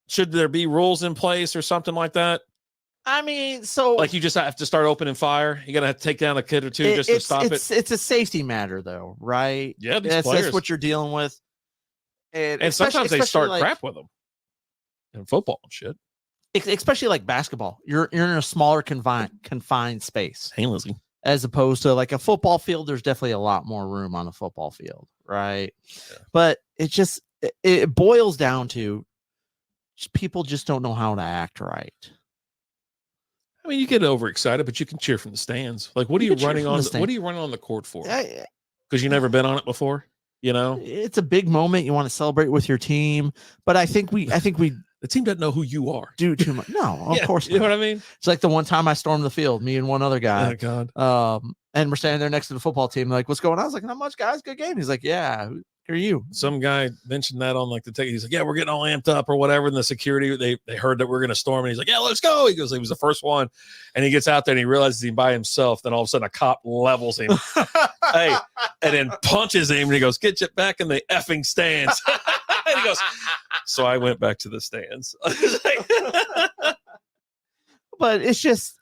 Should there be rules in place or something like that? I mean, so you just have to start opening fire. You gotta take down a kid or two just to stop it. It's a safety matter, though, right? Yeah, that's what you're dealing with. And sometimes they start crap with them in football and shit. Especially like basketball, you're in a smaller confined space. Hey, Lizzie. As opposed to like a football field, there's definitely a lot more room on a football field, right? Yeah. But it boils down to people just don't know how to act right. I mean, you get overexcited, but you can cheer from the stands. What are you running on? What are you running on the court for? Because you've never been on it before. It's a big moment. You want to celebrate with your team, but I think we the team doesn't know who you are. Do too much. No, of course not. You know what I mean? It's like the one time I stormed the field, me and one other guy. Oh God. And we're standing there next to the football team. Like, what's going on? I was like, not much, guys. Good game. He's like, yeah. Who are you? Some guy mentioned that on the ticket. He's like, yeah, we're getting all amped up or whatever. And the security, they heard that we're going to storm. And he's like, yeah, let's go. He goes, he was the first one. And he gets out there and he realizes he's by himself. Then all of a sudden a cop levels him. Hey, and then punches him. And he goes, get you back in the effing stands. And he goes, so I went back to the stands. But it's just,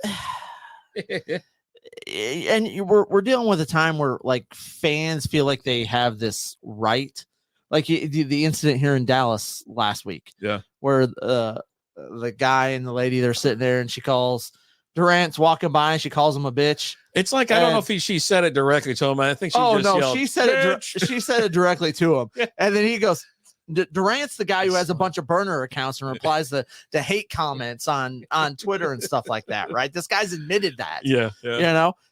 and we're dealing with a time where fans feel like they have this right, like the incident here in Dallas last week, where the guy and the lady, they're sitting there and she calls Durant's walking by and she calls him a bitch. It's I don't know if she said it directly to him. I think she yelled, she said it. She said it directly to him, and then he goes. Durant's the guy who has a bunch of burner accounts and replies to hate comments on Twitter and stuff like that, right? This guy's admitted that. Yeah.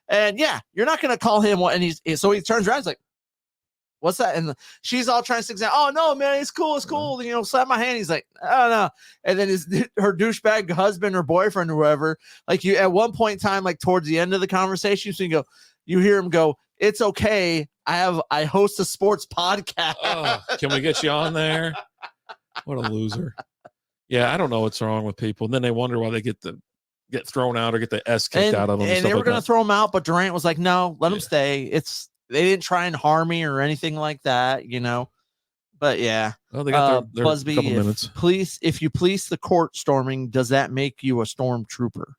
And you're not going to call him what, and so he turns around, he's like, what's that? And she's all trying to say, oh no, man, it's cool. Slap my hand. He's like, oh no. And then her douchebag husband or boyfriend or whoever, you at one point in time, towards the end of the conversation, so you hear him go, it's okay. I host a sports podcast. Oh, can we get you on there? What a loser. Yeah, I don't know what's wrong with people. And then they wonder why they get thrown out or get the S kicked out of them. And they were going to throw him out, but Durant was like, no, let him stay. They didn't try and harm me or anything like that, But yeah. Well, they got their Busby, couple minutes. If you police the court storming, does that make you a stormtrooper?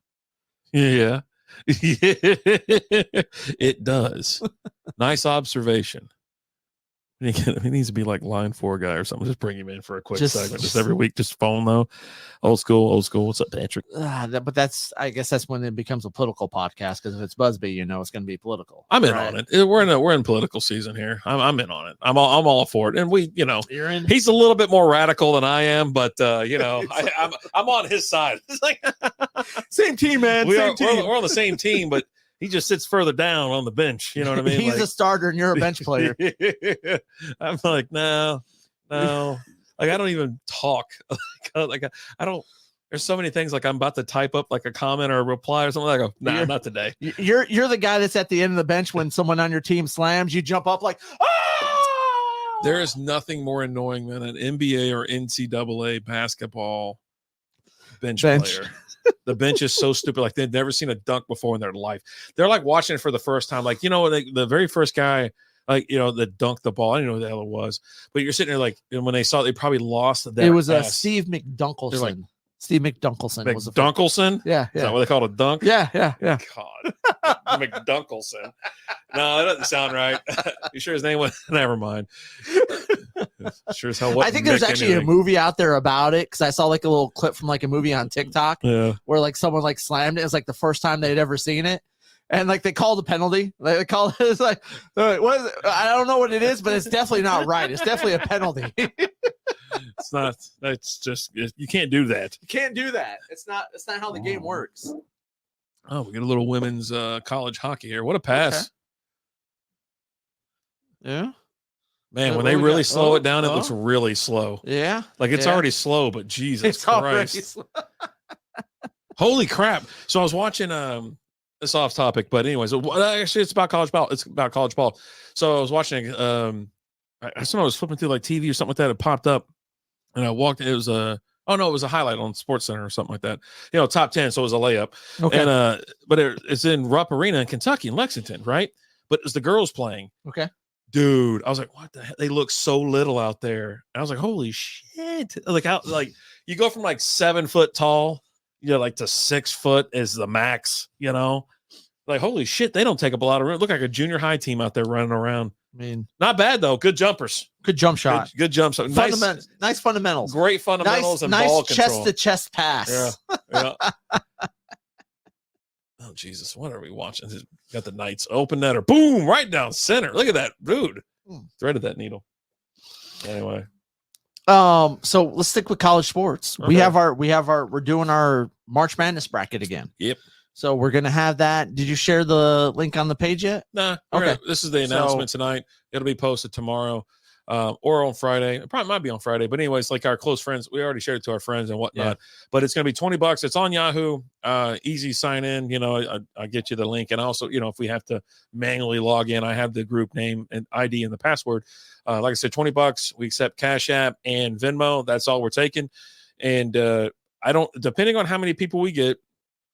Yeah. It does. Nice observation. He needs to be like line 4 guy or something. Just bring him in for a quick segment just every week. Just phone though. Old school. What's up, Patrick? But I guess that's when it becomes a political podcast, because if it's Busby, it's going to be political. I'm in on it. We're in political season here. I'm in on it. I'm all for it. And we, You're in? He's a little bit more radical than I am, but I'm on his side. It's like same team, man. We're on the same team, but He just sits further down on the bench. You know what I mean? He's a starter and you're a bench player. I'm like, no. Like, I don't even talk. like I don't. There's so many things like I'm about to type up like a comment or a reply or something. I go, nah, not today. You're the guy that's at the end of the bench when someone on your team slams. You jump up like, ah! There is nothing more annoying than an NBA or NCAA basketball bench. Player. The bench is so stupid. Like they've never seen a dunk before in their life. They're like watching it for the first time. Like, the very first guy, like, that dunked the ball. I didn't know who the hell it was. But you're sitting there like, when they saw it, they probably lost that. It was a Steve McDunkelson. Like, Steve McDunkelson. McDunkelson? Yeah. Is that what they call it, a dunk? Yeah. God. McDunkelson. No, that doesn't sound right. You sure his name was? Never mind. Sure as hell. I think there's actually a movie out there about it because I saw like a little clip from like a movie on TikTok where like someone like slammed it. It's like the first time they'd ever seen it. And like they called a penalty. Like they call it's like, what is it? I don't know what it is, but it's definitely not right. It's definitely a penalty. It's not. That's just, you can't do that. You can't do that. It's not how the game works. Oh, we get a little women's college hockey here. What a pass. Okay. Yeah. Man, when they really slow it down, it looks really slow. Yeah. Like it's already slow, but Jesus Christ. Holy crap. So I was watching this off topic, but anyways, actually it's about college ball. It's about college ball. So I was watching I saw I was flipping through like TV or something like that. It popped up and I walked, it was a highlight on Sports Center or something like that. Top 10, so it was a layup. Okay. And but it's in Rupp Arena in Kentucky, in Lexington, right? But it's the girls playing. Okay. Dude, I was like, what the heck? They look so little out there. And I was like, holy shit. Like how, like you go from like 7 foot tall, like to 6 foot is the max, like, holy shit. They don't take up a lot of room. Look like a junior high team out there running around. I mean, not bad though. Good jumpers. Good jump shot. Good jump shot. Nice fundamentals. Great fundamentals and ball control. Nice chest to chest pass. Yeah. Oh, Jesus. What are we watching? Got the Knights open netter. Boom. Right down center. Look at that. Dude. Threaded that needle. Anyway. So let's stick with college sports. Okay. We're doing our March Madness bracket again. Yep. So we're going to have that. Did you share the link on the page yet? Nah. Okay. This is the announcement tonight. It'll be posted tomorrow or on Friday. It probably might be on Friday. But anyways, like our close friends, we already shared it to our friends and whatnot. Yeah. But it's going to be $20. It's on Yahoo. Easy sign in. I get you the link. And also, if we have to manually log in, I have the group name and ID and the password. Like I said, $20. We accept Cash App and Venmo. That's all we're taking. And depending on how many people we get,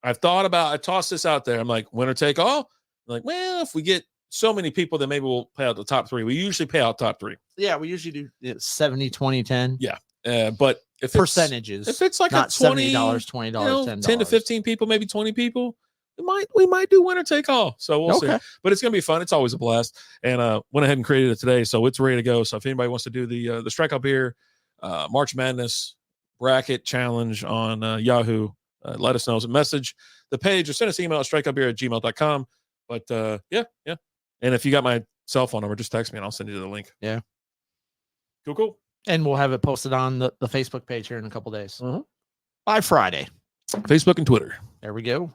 I tossed this out there. I'm like, winner take all. I'm like, well, if we get so many people, then maybe we'll pay out the top 3. We usually pay out top 3. Yeah, we usually do 70, 20, 10. Yeah. But if percentages, if it's like not a $20, $70, $10, 10 to 15 people, maybe 20 people, we might do winner take all. So we'll see. But it's gonna be fun. It's always a blast. And went ahead and created it today, so it's ready to go. So if anybody wants to do the Strikeout Beer March Madness bracket challenge on Yahoo, let us know. Message the page or send us an email at strikeoutbeer@gmail.com. But yeah. And if you got my cell phone number, just text me and I'll send you the link. Yeah. Cool. And we'll have it posted on the Facebook page here in a couple days. By Friday. Facebook and Twitter. There we go.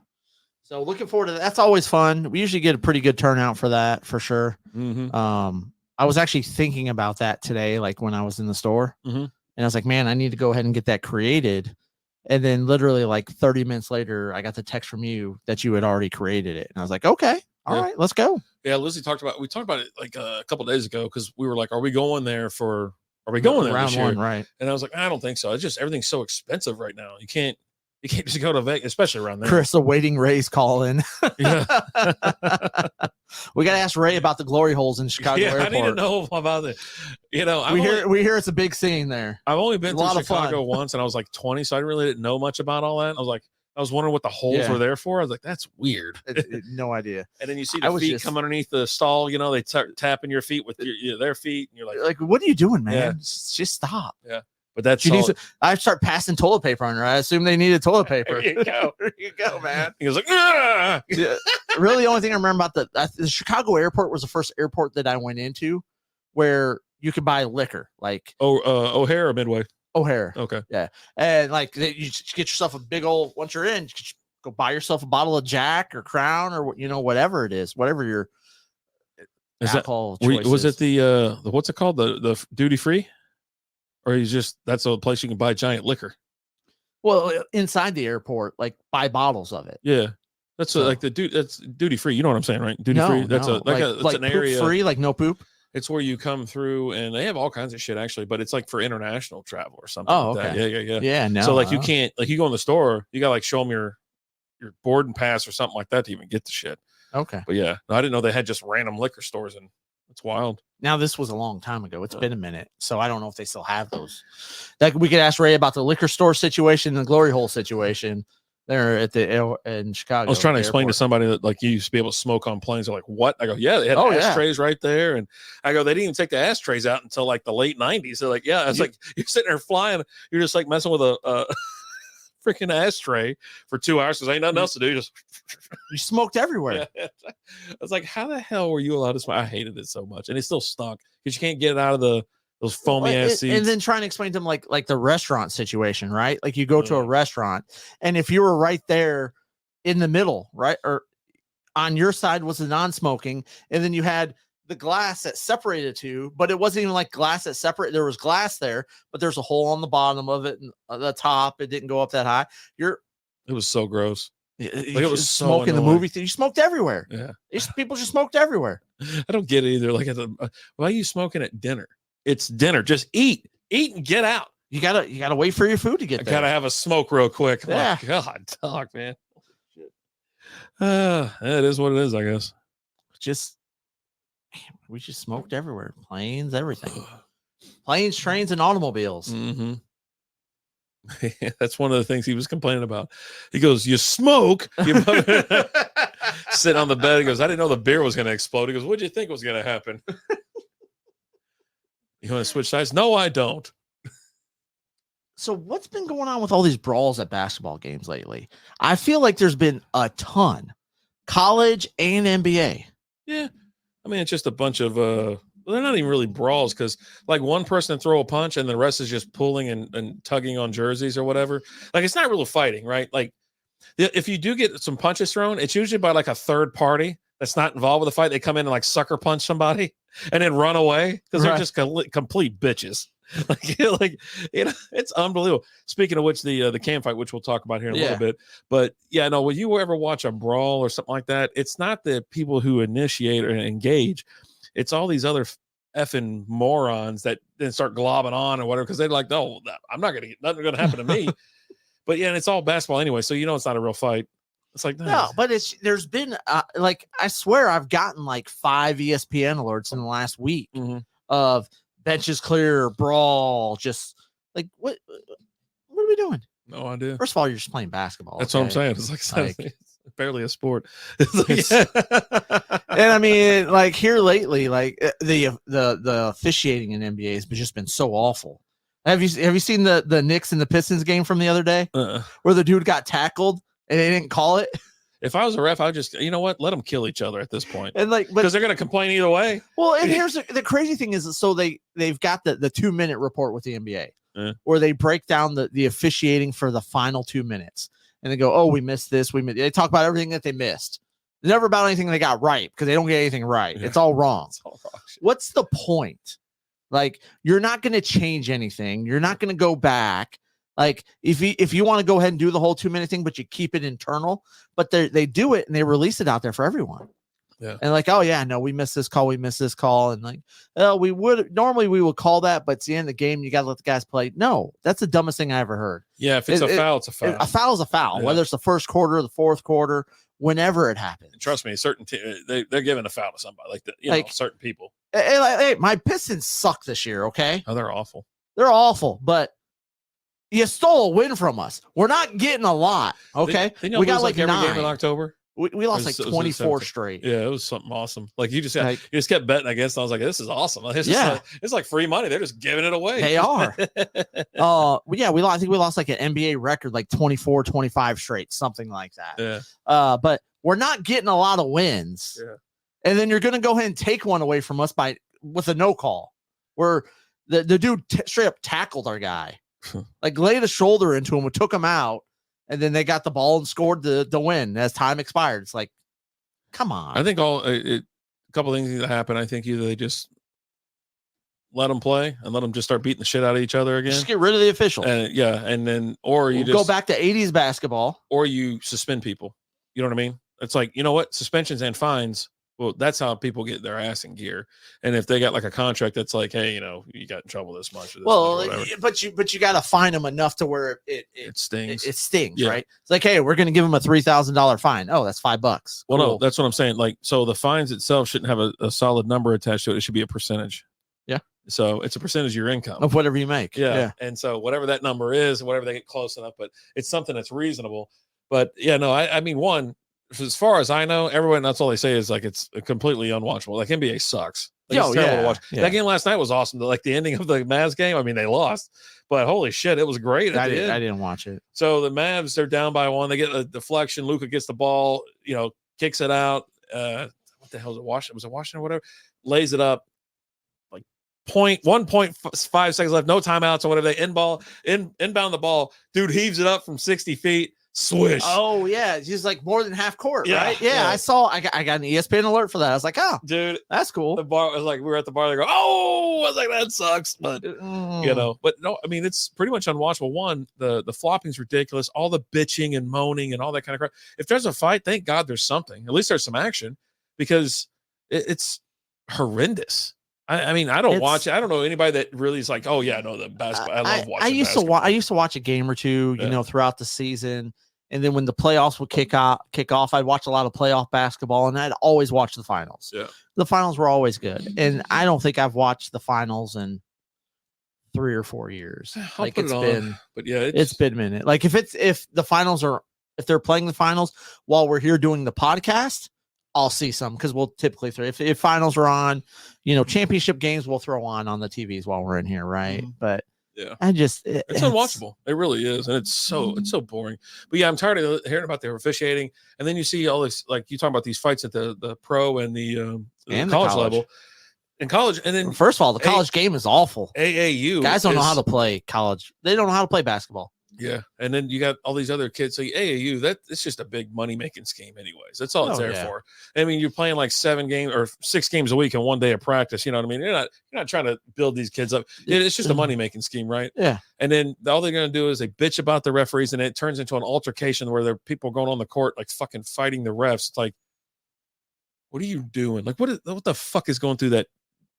So looking forward to that. That's always fun. We usually get a pretty good turnout for that, for sure. I was actually thinking about that today, like when I was in the store. And I was like, man, I need to go ahead and get that created. And then literally like 30 minutes later, I got the text from you that you had already created it. And I was like, okay, all right, let's go. Yeah, Lizzie we talked about it like a couple of days ago because we were like, are we going there round this year? 1, right? And I was like, I don't think so. It's just everything's so expensive right now. You can't just go to Vegas, especially around there. Chris awaiting Ray's call in. Yeah. We got to ask Ray about the glory holes in Chicago Airport. I need to know about it. We hear it's a big scene there. I've only been to Chicago once, and I was like 20, so I really didn't know much about all that. I was wondering what the holes were there for. I was like, that's weird. No idea. And then you see the feet come underneath the stall. They tapping your feet with their feet, and you're like, what are you doing, man? Yeah. Just stop. Yeah. But that's I start passing toilet paper on her. I assume they needed toilet paper. There you go. There you go, man. He was like, ah! Yeah. Really, the only thing I remember about the Chicago airport was the first airport that I went into where you could buy liquor. Like O'Hare or Midway? O'Hare. Okay. Yeah. And like you just get yourself a big old, once you're in, go buy yourself a bottle of Jack or Crown or whatever it is, whatever your alcohol choice was is. it the what's it called, the duty free, or that's a place you can buy giant liquor? Well, inside the airport, like buy bottles of it. Yeah, that's like that's duty free. You know what I'm saying, right? Duty free. That's it's an area free, like no poop. It's where you come through, and they have all kinds of shit actually, but it's like for international travel or something. Oh, like okay. That. Yeah. Yeah, no. So like you can't, like you go in the store, you got to like show them your boarding pass or something like that to even get the shit. Okay. But yeah, I didn't know they had just random liquor stores, and it's wild. Now this was a long time ago. It's been a minute, so I don't know if they still have those. Like we could ask Ray about the liquor store situation and the glory hole situation there in Chicago. I was trying to explain to somebody that like you used to be able to smoke on planes. They're like, what? I go, yeah, they had ashtrays right there. And I go, they didn't even take the ashtrays out until like the late 90s. They're like, yeah, it's like you're sitting there flying. You're just like messing with a freaking ashtray for 2 hours because ain't nothing else to do. Just you smoked everywhere. Yeah. I was like, how the hell were you allowed to smoke? I hated it so much. And it still stunk because you can't get it out of those foamy ass seats. And then trying to explain to them like the restaurant situation, right? Like you go to a restaurant, and if you were right there in the middle, right, or on your side was the non-smoking, and then you had the glass that separated two, but it wasn't even like glass that separate. There was glass there, but there's a hole on the bottom of it and the top. It didn't go up that high. It was so gross. Like it was so smoking the movie theater. You smoked everywhere. Yeah, people just smoked everywhere. I don't get it either. Like why are you smoking at dinner? It's dinner. Just eat and get out. You gotta wait for your food to get there. Gotta have a smoke real quick. Yeah. My God, dog, man. It is what it is, I guess. We just smoked everywhere. Planes, everything. Planes, trains, and automobiles. Mm-hmm. That's one of the things he was complaining about. He goes, you smoke. Sit on the bed. He goes, I didn't know the beer was going to explode. He goes, what'd you think was going to happen? You want to switch sides? No, I don't. So what's been going on with all these brawls at basketball games lately? I feel like there's been a ton, college and NBA. Yeah. I mean, it's just a bunch of, they're not even really brawls because like one person throw a punch and the rest is just pulling and tugging on jerseys or whatever. Like it's not really fighting, right? Like if you do get some punches thrown, it's usually by like a third party that's not involved with the fight. They come in and like sucker punch somebody and then run away because they're just complete bitches. It's unbelievable. Speaking of which, the cam fight, which we'll talk about here in a little bit, but yeah, no, when you ever watch a brawl or something like that, it's not the people who initiate or engage. It's all these other effing morons that then start globbing on or whatever because they're like, no, I'm not gonna get nothing gonna happen to me. But yeah, and it's all basketball anyway, so it's not a real fight. It's like no, but there's been like I swear I've gotten like 5 ESPN alerts in the last week of benches clear, brawl, just like what are we doing? No idea. First of all, you're just playing basketball. That's what I'm saying. It's like it's barely a sport. And I mean, like here lately, like the officiating in NBA has just been so awful. Have you seen the Knicks and the Pistons game from the other day where the dude got tackled and they didn't call it? If I was a ref, I would just, you know what, let them kill each other at this point, and like because they're going to complain either way. Well, and here's the crazy thing is, so they've got the 2-minute report with the NBA where they break down the officiating for the final 2 minutes, and they go, oh, we missed this, they talk about everything that they missed. Never about anything they got right because they don't get anything right. It's all wrong. It's all wrong. What's the point? Like, you're not going to change anything. You're not going to go back. Like, if you want to go ahead and do the whole 2-minute thing, but you keep it internal, but they do it and they release it out there for everyone. Yeah. And like, oh yeah, no, we missed this call. And like, oh, we would call that, but it's the end of the game. You got to let the guys play. No, that's the dumbest thing I ever heard. Yeah. If it's a foul, it's a foul. A foul is a foul, whether it's the first quarter, the fourth quarter, whenever it happens. And trust me, certain they're giving a foul to somebody like that. You know, certain people. Hey, my Pistons suck this year. Okay. Oh, they're awful. They're awful, but you stole a win from us. We're not getting a lot. Okay. We got like every game in October. We lost like 24 straight. Yeah, it was something awesome. Like you just kept betting against. I was like, this is awesome. It's like free money. They're just giving it away. They are. Yeah, we lost. I think we lost like an NBA record, like 24, 25 straight, something like that. Yeah. But we're not getting a lot of wins. Yeah. And then you're gonna go ahead and take one away from us with a no call, where the dude straight up tackled our guy, like laid a shoulder into him, and took him out. and then they got the ball and scored the win as time expired. It's like, come on. I think a couple things need to happen. I think either they just let them play and let them just start beating the shit out of each other again. Just get rid of the officials. And then or you go back to 80s basketball, or you suspend people. You know what I mean? It's like, you know what? Suspensions and fines. Well, that's how people get their ass in gear. And if they got like a contract that's like, hey, you know, you got in trouble this much. Or this much or but you got to fine them enough to where it stings. It stings, yeah. Right? It's like, hey, we're going to give them a $3,000 fine. Oh, that's $5. Well, cool. No, that's what I'm saying. Like, so the fines itself shouldn't have a solid number attached to it. It should be a percentage. Yeah. So it's a percentage of your income of whatever you make. Yeah. And so whatever that number is, whatever they get close enough, but it's something that's reasonable. But yeah, no, I mean, one, as far as I know, everyone, that's all they say is like it's completely unwatchable. Like NBA sucks. Like, it's terrible to watch. Yeah. That game last night was awesome. Like the ending of the Mavs game. I mean, they lost, but holy shit, it was great. I didn't watch it. So the Mavs, they're down by 1. They get a deflection. Luka gets the ball, kicks it out. What the hell is it? Washington? Was it Washington or whatever? Lays it up. Like 1.5 seconds left. No timeouts or whatever. They inbound the ball. Dude heaves it up from 60 feet. Swish. Oh yeah, he's like more than half court, right? Yeah, I saw. I got an ESPN alert for that. I was like, oh, dude, that's cool. The bar was like, we were at the bar. They go, oh, I was like, that sucks, but but no, I mean, it's pretty much unwatchable. One, the flopping's ridiculous. All the bitching and moaning and all that kind of crap. If there's a fight, thank God there's something. At least there's some action, because it's horrendous. I mean, I don't watch it. I don't know anybody that really is like, oh yeah, no, the basketball. I love watching. I used to watch a game or two, throughout the season. And then when the playoffs would kick off, I'd watch a lot of playoff basketball, and I'd always watch the finals. Yeah. The finals were always good. And I don't think I've watched the finals in 3 or 4 years. It's been a minute. Like if they're playing the finals while we're here doing the podcast, I'll see some, because we'll typically throw, if finals are on, championship games, we'll throw on the TVs while we're in here. Right. Mm-hmm. But yeah, it's unwatchable. It really is, and it's so boring. But yeah, I'm tired of hearing about their officiating, and then you see all this, like you talking about these fights at the pro and the college level. In college, and then first of all, the college game is awful. AAU guys don't know how to play college. They don't know how to play basketball. Yeah, and then you got all these other kids. So AAU, it's just a big money making scheme, anyways. That's all it's there for. I mean, you're playing like 7 games or 6 games a week in 1 day of practice. You know what I mean? You're not trying to build these kids up. It's just a money making scheme, right? Yeah. And then all they're gonna do is they bitch about the referees, and it turns into an altercation where there are people going on the court like fucking fighting the refs. It's like, what are you doing? Like, what the fuck is going through that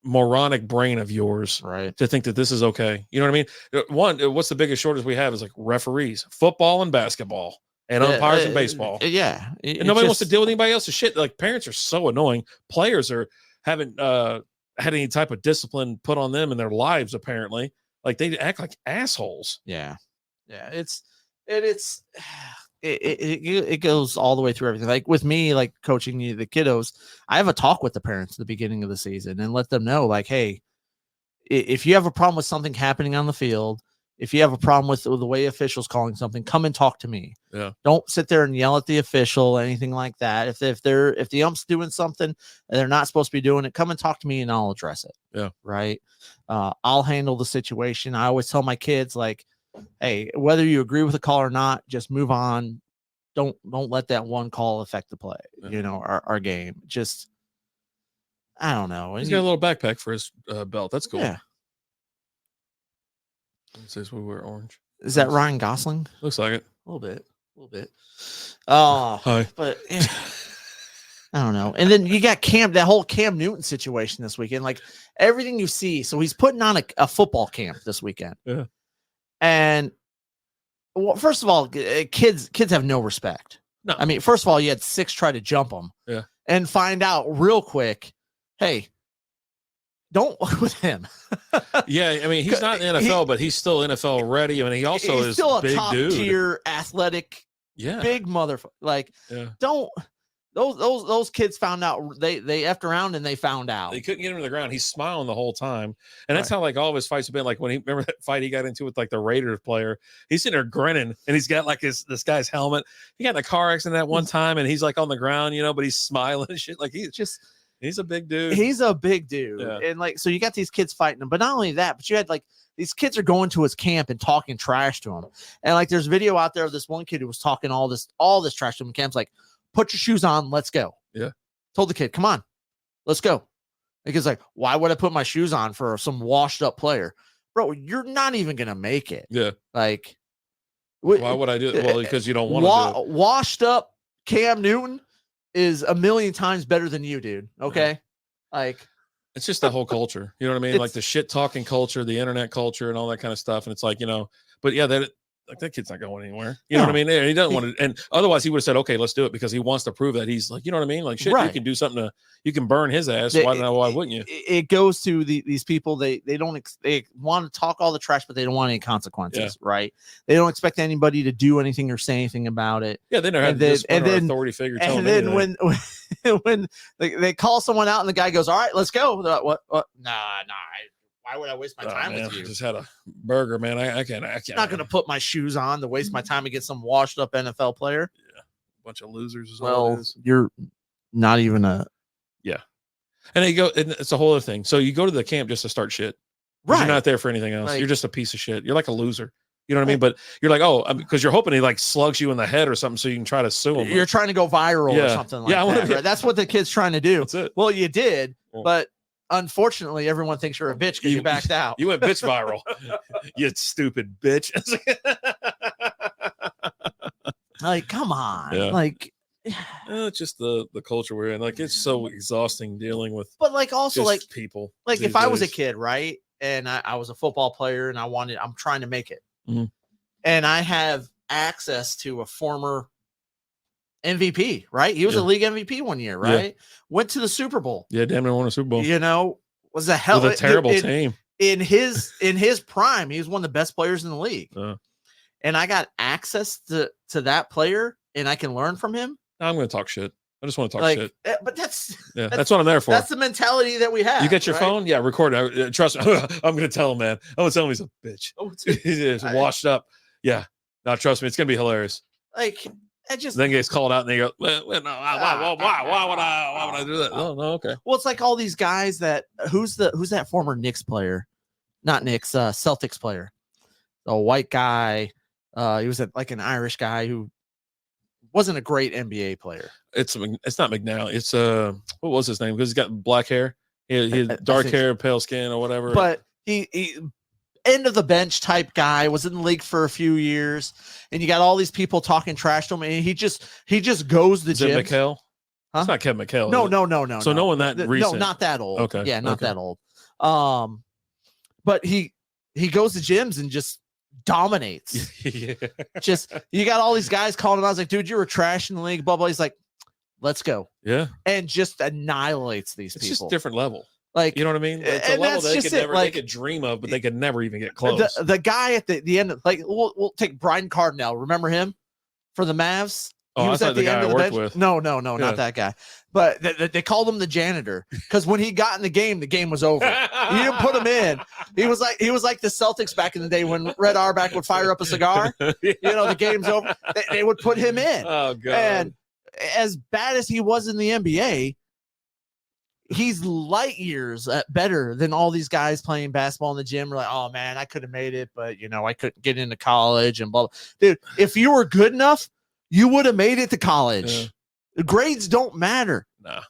moronic brain of yours, right, to think that this is okay? You know what I mean? One, what's the biggest shortage we have is like referees, football and basketball, and umpires and baseball. Yeah, and nobody wants to deal with anybody else's shit. Like, parents are so annoying. Players haven't had any type of discipline put on them in their lives, apparently. Like, they act like assholes. Yeah, it goes all the way through everything. Like with me, like coaching the kiddos, I have a talk with the parents at the beginning of the season and let them know, like, hey, if you have a problem with something happening on the field, if you have a problem with the way officials calling something, come and talk to me. Yeah. Don't sit there and yell at the official, anything like that. If the ump's doing something and they're not supposed to be doing it, come and talk to me and I'll address it. Yeah. Right. I'll handle the situation. I always tell my kids, like, hey, whether you agree with the call or not, just move on. Don't let that one call affect the play. Yeah. Our game. Just, I don't know. He's got a little backpack for his belt. That's cool. Yeah. It says we wear orange. Is that Ryan Gosling? Looks like it. A little bit. Oh, hi. But I don't know. And then you got that whole Cam Newton situation this weekend. Like, everything you see. So he's putting on a football camp this weekend. Yeah. And well, first of all, kids have no respect. No. I mean, first of all, you had 6 try to jump him. Yeah. And find out real quick, hey, don't work with him. Yeah, I mean, he's not in the NFL, but he's still NFL ready. I mean, he also is still a big top dude. tier athletic, big motherfucker. Like, don't. Those kids found out. They effed around and they found out. They couldn't get him to the ground. He's smiling the whole time, and that's how like all of his fights have been. Like, when he remember that fight he got into with like the Raiders player, he's sitting there grinning, and he's got like this guy's helmet. He got in a car accident that one time, and he's like on the ground, but he's smiling and shit. Like, he's just He's a big dude. He's a big dude. Yeah. And like, so you got these kids fighting him, but not only that, but you had like these kids are going to his camp and talking trash to him. And like, there's video out there of this one kid who was talking all this trash to him. Camp's like, put your shoes on. Let's go. Yeah. Told the kid, come on, let's go. Because like, why would I put my shoes on for some washed up player? Bro, you're not even going to make it. Yeah. Like, why would I do it? Well, because you don't want to do it. Washed up Cam Newton is a million times better than you, dude. Okay. Yeah. Like, it's just the whole culture. You know what I mean? Like the shit talking culture, the internet culture, and all that kind of stuff. And it's like, but yeah, that kid's not going anywhere. You know what I mean? And he doesn't want to, and otherwily he would have said, okay, let's do it, because he wants to prove that he's like, you know what I mean? Like, shit, you can do something you can burn his ass. Why wouldn't you? It goes to these people. They want to talk all the trash, but they don't want any consequences, right? They don't expect anybody to do anything or say anything about it. Yeah, they never have this authority figure. And then when they call someone out and the guy goes, all right, let's go. They're like, what? Nah. Why would I waste my time with you? I just had a burger, man. I can't. I'm not going to put my shoes on to waste my time against some washed up NFL player. Yeah. Bunch of losers. Well, you're not even a. Yeah. And it's a whole other thing. So you go to the camp just to start shit. Right. You're not there for anything else. Like, you're just a piece of shit. You're like a loser. You know what I mean? But you're like, because you're hoping he like slugs you in the head or something so you can try to sue him. You're trying to go viral or something like that. Right? That's what the kid's trying to do. That's it. Well, you did, but unfortunately, everyone thinks you're a bitch because you backed out. You went bitch viral. You stupid bitch. Like, come on. Yeah. Like, it's just the culture we're in. Like, it's so exhausting dealing with. But like, also like people. Like, if I was a kid, right, and I was a football player and I'm trying to make it, and I have access to a former MVP, right? He was a league MVP one year, right? Yeah. Went to the Super Bowl. Yeah, damn near won a Super Bowl. Was a hell of a terrible team. In his prime, he was one of the best players in the league. And I got access to that player and I can learn from him. I'm going to talk shit. I just want to talk shit. But that's what I'm there for. That's the mentality that we have. You got your phone? Yeah, record it. Trust me. I'm going to tell him, man. I'm going to tell him he's a bitch. He's washed up. Yeah. Now, trust me. It's going to be hilarious. Like, then gets called out and they go, well, no, why would I do that? No, okay. Well, it's like all these guys who's that former Knicks player? Not Knicks, Celtics player. A white guy. He was like an Irish guy who wasn't a great NBA player. It's not McNally. It's what was his name? Because he's got black hair. He had dark hair, pale skin, or whatever. But he end of the bench type guy, was in the league for a few years, and you got all these people talking trash to him, and he just goes to the gym. McHale? Huh? It's not Kevin McHale. No. So no one that recent. No, not that old. Okay. Yeah, not that old. But he goes to gyms and just dominates. Yeah. Just, you got all these guys calling him out. I was like, dude, you were trash in the league, blah, blah. He's like, let's go. Yeah. And just annihilates these people. It's just a different level. Like, you know what I mean? It's a level they could dream of, but they could never even get close. The guy at the end, like, we'll take Brian Cardinal. Remember him for the Mavs? Oh, he was at the end of the bench. With. No, not that guy. But they called him the janitor because when he got in the game was over. You didn't put him in. He was like the Celtics back in the day when Red Auerbach would fire up a cigar. Yeah. The game's over. They would put him in. Oh god! And as bad as he was in the NBA, he's light years better than all these guys playing basketball in the gym. We're like, oh man, I could have made it, but I couldn't get into college and blah, blah. Dude, if you were good enough, you would have made it to college. Yeah. The grades don't matter. Nah. Nope.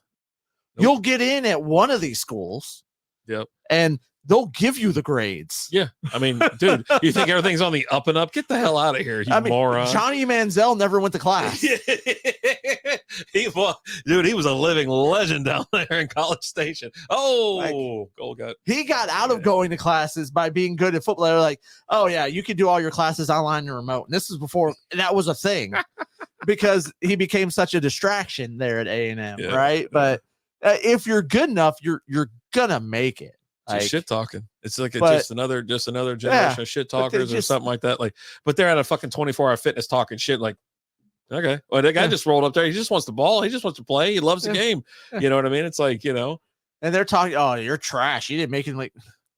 You'll get in at one of these schools. Yep. And they'll give you the grades. Yeah. I mean, dude, you think everything's on the up and up? Get the hell out of here, you moron. Johnny Manziel never went to class. He was a living legend down there in College Station. Oh, gold gut. He got out of going to classes by being good at football. They're like, oh yeah, you can do all your classes online and remote. And this is before that was a thing because he became such a distraction there at A&M, right? Yeah. But if you're good enough, you're gonna make it. It's shit talking. It's like just another generation of shit talkers or something like that. Like, but they're at a fucking 24-hour fitness talking shit. Like, okay, well, that guy just rolled up there. He just wants the ball. He just wants to play. He loves the game. You know what I mean? It's like, And they're talking, oh, you're trash. You didn't make it. Like,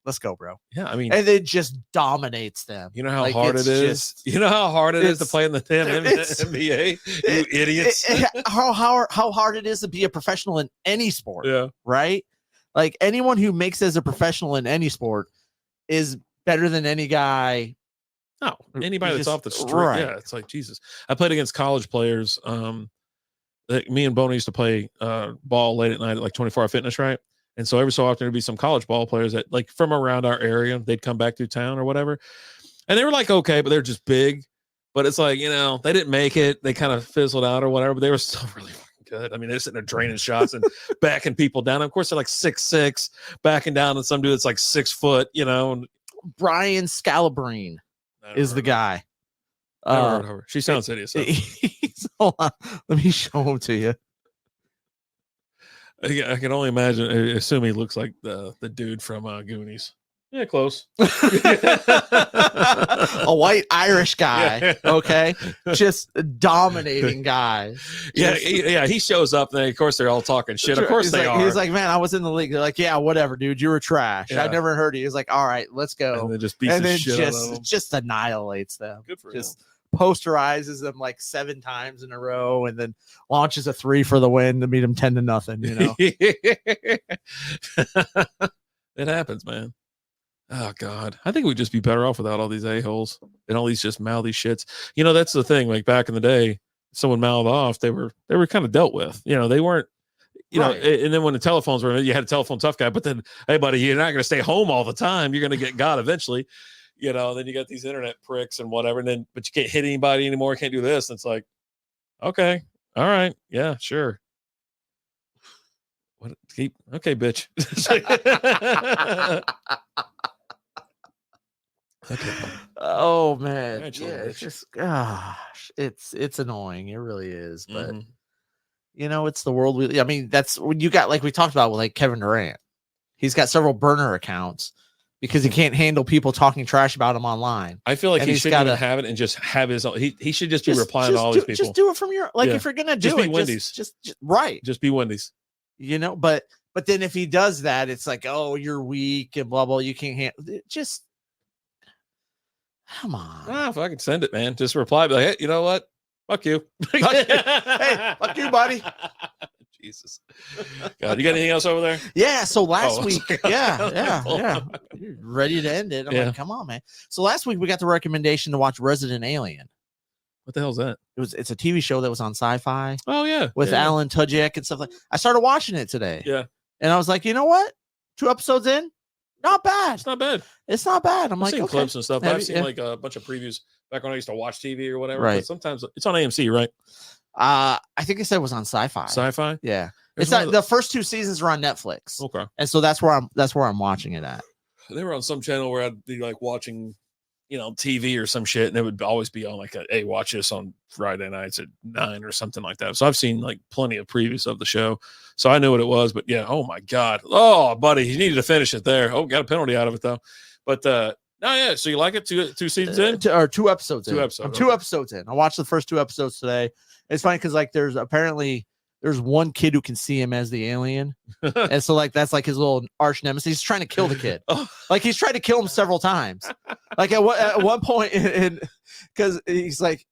let's go, bro. Yeah, I mean, And it just dominates them. you know how Like, hard it it's is. just- You know how hard it is to it's- play in the damn NBA. You idiots. How hard it is to be a professional in any sport. Yeah. Right. Like anyone who makes as a professional in any sport is better than any guy. No, anybody that's just- off the street. right. Yeah, it's like Jesus. I played against college players. Me and Bona used to play ball late at night at like 24-hour fitness, right? And so every so often there'd be some college ball players that like from around our area, they'd come back through town or whatever. And they were like, okay, but they're just big. But it's like, you know, they didn't make it. They kind of fizzled out or whatever, but they were still really fucking good. I mean, they're sitting there draining shots and backing people down. Of course, they're like 6'6", backing down on some dude that's like 6 foot, you know. And Brian Scalabrine is the guy. Never heard of her. She sounds hideous. Hold on. Let me show him to you. I can only imagine. I assume he looks like the dude from Goonies. Yeah, close. A white Irish guy. Yeah. Okay, just dominating guys. Yeah, Just- he shows up. And of course, they're all talking shit. Of course, he's they like, are. He's like, man, I was in the league. They're like, yeah, whatever, dude. You were trash. Yeah. I never heard of you. He's like, all right, let's go. and then just beats And the then shit out of them. just annihilates them. Good for Just posterizes them like 7 times in a row, and then launches a 3 for the win to beat them 10-0. You know. It happens, man. Oh God, I think we'd just be better off without all these a-holes and all these just mouthy shits. You know, that's the thing. Like back in the day, someone mouthed off, they were kind of dealt with. You know, they weren't. You know, Right. and then when the telephones were, you had a telephone tough guy. But then, hey, buddy, you're not going to stay home all the time. You're going to get got eventually. You know, then you got these internet pricks and whatever. And then, but you can't hit anybody anymore. Can't do this. And it's like, okay, all right, yeah, sure. What? Keep okay, bitch. Okay. Oh man, Alright, yeah, little it's bitch. just gosh, it's annoying. It really is, but Mhm. you know, it's the world. I mean, that's when you got like we talked about with like Kevin Durant. He's got several burner accounts because he can't handle people talking trash about him online. I feel like And he he's shouldn't even gotta- have it and just have his own. He should just be replying to all these people. Just do it from your like Yeah. if you're gonna Just do be it, Wendy's. just right. Just be Wendy's. You know, but then if he does that, it's like, oh, you're weak and blah blah. You can't handle. Just come on. Ah, if I can send it, man, just reply. Be like, hey, you know what? Fuck you. Hey, fuck you, buddy. Jesus. God, you got anything else over there? Yeah. So last Oh, week, sorry. yeah. You're ready to end it. I'm Yeah. like, come on, man. So last week we got the recommendation to watch Resident Alien. What the hell's that? It's a TV show that was on Sci-Fi Oh yeah, with yeah. Alan Tudyk and stuff like. I started watching it today. Yeah, And I was like, you know what? 2 episodes in, not bad. it's not bad. It's not bad. I'm I've like, seen okay. clips and stuff. Have I've you- seen yeah. like a bunch of previews back when I used to watch TV or whatever. Right. But sometimes it's on AMC, right? I think it said it was on Sci-Fi. Sci-fi. Yeah. There's It's one not, of the first 2 seasons are on Netflix. Okay. And so that's where I'm watching it at. They were on some channel where I'd be like watching, you know, TV or some shit, and it would always be on like hey, watch this on Friday nights at 9 or something like that. So I've seen like plenty of previews of the show, so I knew what it was. But yeah, oh my God, oh buddy, he needed to finish it there. Oh, got a penalty out of it though. But no, yeah. So you like it? Two seasons in? Or 2 episodes in. Two episodes, I'm 2 okay. episodes in. I watched the first 2 episodes today. It's funny because like there's one kid who can see him as the alien. And so like that's like his little arch nemesis. He's trying to kill the kid. Oh. Like he's tried to kill him several times. Like at one point because he's like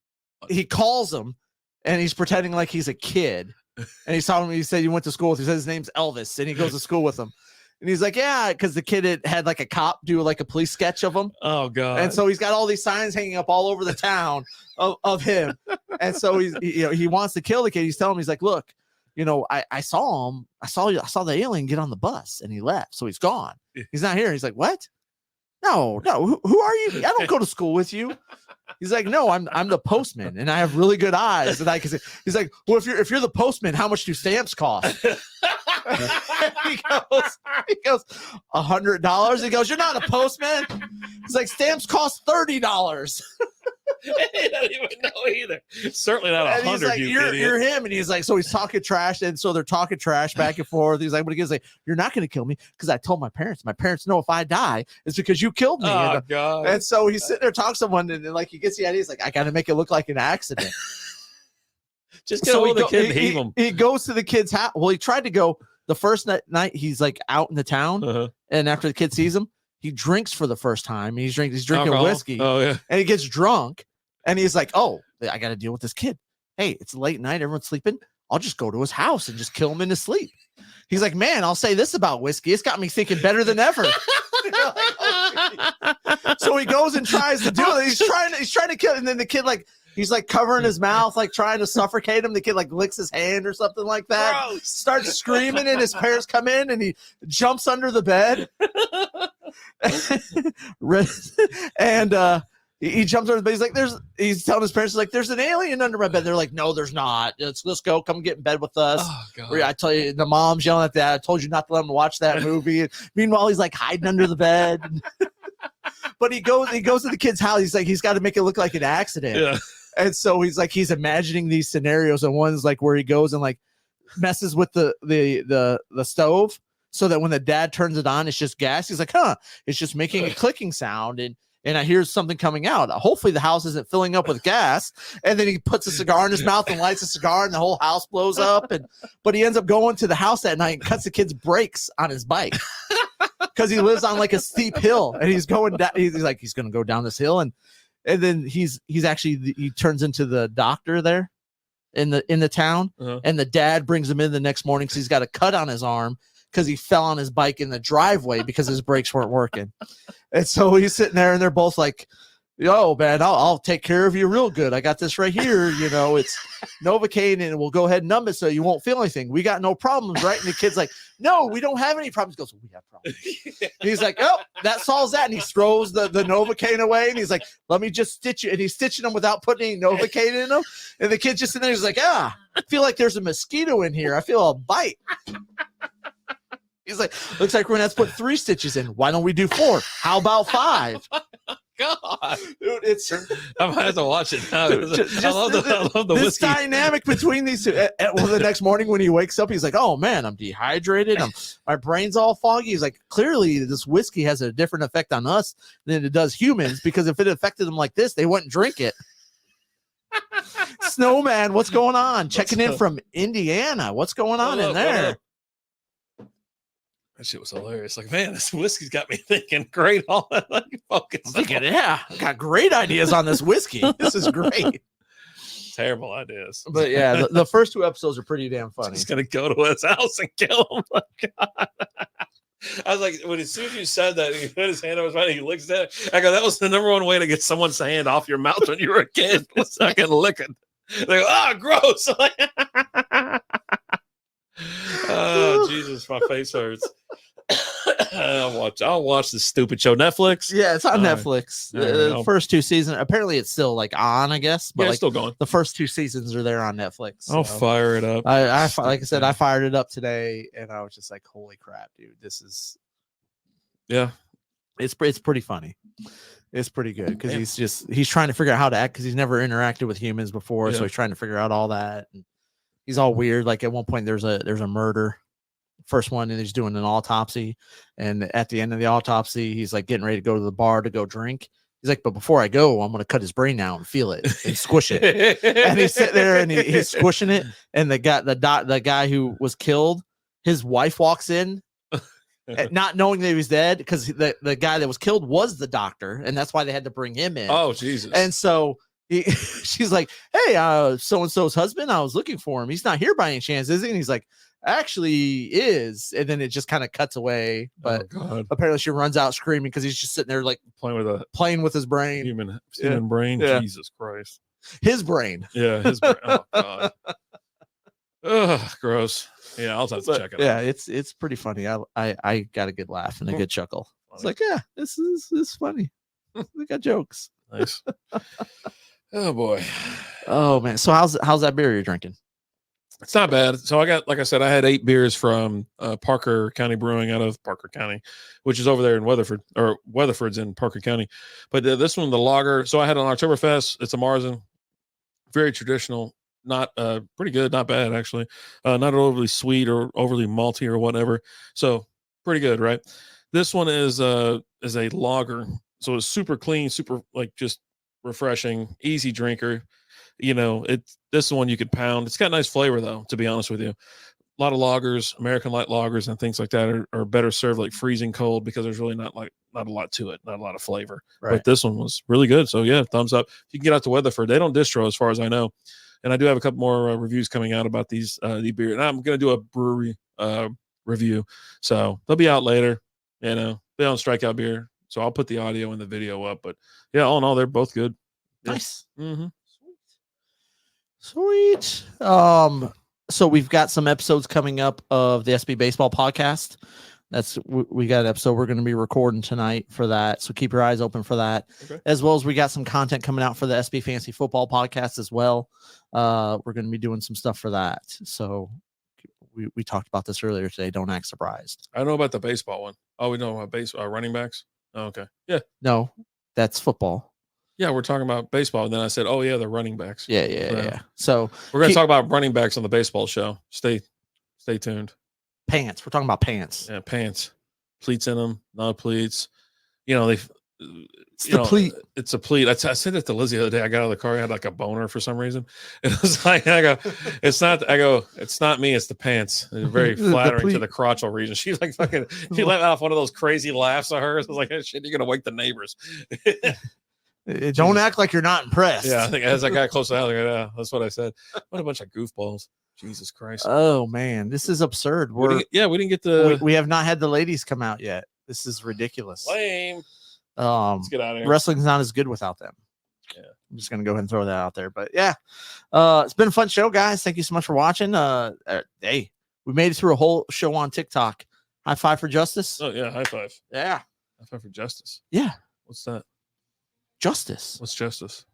he calls him and he's pretending like he's a kid. And he's telling him he said he went to school with him. He says his name's Elvis and he goes to school with him. And he's like, yeah, because the kid had like a cop do like a police sketch of him. Oh God. And so he's got all these signs hanging up all over the town of him. And so he wants to kill the kid. He's telling him, he's like, look, you know, I saw him. I saw the alien get on the bus and he left. So he's gone. He's not here. He's like, what? No. Who are you? I don't go to school with you. He's like, no, I'm the postman and I have really good eyes. And I can say, he's like, well, if you're the postman, how much do stamps cost? he goes, $100. He goes, you're not a postman. He's like, stamps cost $30. I don't even know either. Certainly not And he's 100. like, You idiot. you're him. And he's like, so he's talking trash. And so they're talking trash back and forth. He's like, but he's like, you're not going to kill me because I told my parents. My parents know if I die, it's because you killed me. Oh God. And so he's sitting there talking to someone, and like he gets the idea. He's like, I got to make it look like an accident. Just get hold of the kid and heave he, him. he goes to the kid's house. Well, he tried to go the first night. He's like out in the town, Uh-huh. and after the kid sees him, he drinks for the first time. He's drinking Alcohol? whiskey. Oh yeah. And he gets drunk, and he's like, "Oh, I got to deal with this kid. Hey, it's late night. Everyone's sleeping. I'll just go to his house and just kill him in his sleep." He's like, "Man, I'll say this about whiskey. It's got me thinking better than ever." So he goes and tries to do it. He's trying to kill, and then the kid he's covering his mouth, trying to suffocate him. The kid licks his hand or something like that. Gross. Starts screaming, and his parents come in, and he jumps under the bed. And he jumps under the bed. He's like, he's telling his parents, there's an alien under my bed. They're like, no, there's not. Let's go. Come get in bed with us. Oh, God. I tell you, the mom's yelling at that. I told you not to let him watch that movie. And meanwhile, he's hiding under the bed. But he goes to the kid's house. He's got to make it look like an accident. Yeah. And so he's imagining these scenarios. And one's where he goes and messes with the stove, so that when the dad turns it on, it's just gas. He's like, it's just making a clicking sound. And I hear something coming out. Hopefully the house isn't filling up with gas. And then he puts a cigar in his mouth and lights a cigar, and the whole house blows up. But he ends up going to the house that night and cuts the kid's brakes on his bike because he lives on a steep hill, and he's going down. He's going to go down this hill, and then he turns into the doctor there in the town, and the dad brings him in the next morning because he's got a cut on his arm because he fell on his bike in the driveway because his brakes weren't working. And so he's sitting there, and they're both like, "Yo, man, I'll take care of you real good. I got this right here. It's Novocaine, and we'll go ahead and numb it so you won't feel anything. We got no problems, right?" And the kid's like, "No, we don't have any problems." He goes, "We have problems." And he's like, "Oh, that solves that." And he throws the Novocaine away, and he's like, "Let me just stitch you." And he's stitching them without putting any Novocaine in them. And the kid's just in there. He's like, I feel like there's a mosquito in here. I feel a bite. He's like, "Looks like we're going to have to put 3 stitches in. Why don't we do 4? How about 5? God, Dude, I might have to watch it now. I love the this whiskey dynamic between these two. Well, the next morning when he wakes up, he's like, "Oh man, I'm dehydrated. My brain's all foggy." He's like, "Clearly, this whiskey has a different effect on us than it does humans, because if it affected them like this, they wouldn't drink it." Snowman, what's going on? Checking in from Indiana. What's going on in there? That shit was hilarious. Man, this whiskey's got me thinking. Great, all that focus. I'm thinking, I got great ideas on this whiskey. This is great. Terrible ideas. But yeah, the first 2 episodes are pretty damn funny. He's gonna go to his house and kill him. Oh, God. I was like, as soon as you said that, he put his hand over his mouth, he licks at it. I go, that was the number one way to get someone's hand off your mouth when you were a kid. Fucking licking. They go, gross. Oh, Jesus, my face hurts. I'll watch this stupid show. Netflix? Yeah, it's on Netflix. The first 2 seasons. Apparently it's still on, I guess. But it's still going. The first 2 seasons are there on Netflix. So. I'll fire it up. I like I said, I fired it up today, and I was just like, holy crap, dude. This is it's pretty funny. It's pretty good because he's trying to figure out how to act because he's never interacted with humans before. So he's trying to figure out all that. And he's all weird. At one point there's a murder. First one, and he's doing an autopsy, and at the end of the autopsy he's getting ready to go to the bar to go drink. He's like, "But before I go, I'm going to cut his brain out and feel it and squish it." And he's sitting there and he's squishing it, and the guy who was killed, his wife walks in not knowing that he was dead, because the guy that was killed was the doctor, and that's why they had to bring him in. Oh, Jesus. And so she's like, "Hey, so-and-so's husband, I was looking for him. He's not here by any chance, is he?" And he's like, "Actually is." And then it just kind of cuts away, but apparently she runs out screaming because he's just sitting there playing with his brain. Human brain. Yeah. Jesus Christ. His brain. Yeah, his brain. Oh, God. Ugh, gross. Yeah, I'll have to check it out. Yeah, it's pretty funny. I got a good laugh and a good chuckle. It's like, yeah, this is funny. We got jokes. Nice. Oh boy. Oh man. So how's that beer you're drinking? It's not bad. So I got, like I said, I had 8 beers from Parker County Brewing out of Parker County, which is over there in Weatherford, or Weatherford's in Parker County. But this one, the lager. So I had an Oktoberfest. It's a Marzen, very traditional. Not pretty good, not bad actually. Not overly sweet or overly malty or whatever. So pretty good, right? This one is a lager, so it's super clean, super just refreshing, easy drinker. This one you could pound. It's got nice flavor though, to be honest with you. A lot of lagers, American light lagers and things like that are better served freezing cold, because there's really not not a lot to it, not a lot of flavor. Right. But this one was really good. So yeah, thumbs up. If you can get out to Weatherford, they don't distro as far as I know. And I do have a couple more reviews coming out about these the beer. And I'm going to do a brewery review. So they'll be out later. You know, they don't Strikeout beer. So I'll put the audio and the video up. But yeah, all in all, they're both good. Yeah. Nice. Mm-hmm. Sweet. So we've got some episodes coming up of the SB Baseball podcast. We got an episode we're going to be recording tonight for that. So keep your eyes open for that. Okay. As well as we got some content coming out for the SB Fantasy Football podcast as well. We're going to be doing some stuff for that. So we talked about this earlier today. Don't act surprised. I know about the baseball one. Oh, we know about running backs. Oh, okay. Yeah. No, that's football. Yeah, we're talking about baseball. And then I said, oh, yeah, the running backs. Yeah. So we're going to talk about running backs on the baseball show. Stay tuned. Pants. We're talking about pants. Yeah, pants. Pleats in them, not pleats. You know, It's the pleat. It's a pleat. I said it to Lizzie the other day. I got out of the car. I had like a boner for some reason. It was like, it's not me. It's the pants. It's very flattering to the crotchal region. She's like fucking, she let off one of those crazy laughs of hers. I was like, hey, shit, you're going to wake the neighbors. Don't act like you're not impressed. Yeah, I think as I got close to that, yeah, that's what I said. What a bunch of goofballs. Jesus Christ. Oh, man. This is absurd. We didn't get the... We have not had the ladies come out yet. This is ridiculous. Lame. Let's get out of here. Wrestling's not as good without them. Yeah. I'm just going to go ahead and throw that out there. But, yeah. It's been a fun show, guys. Thank you so much for watching. Hey, we made it through a whole show on TikTok. High five for justice. Oh, yeah. High five. Yeah. High five for justice. Yeah. What's that? Justice. What's justice?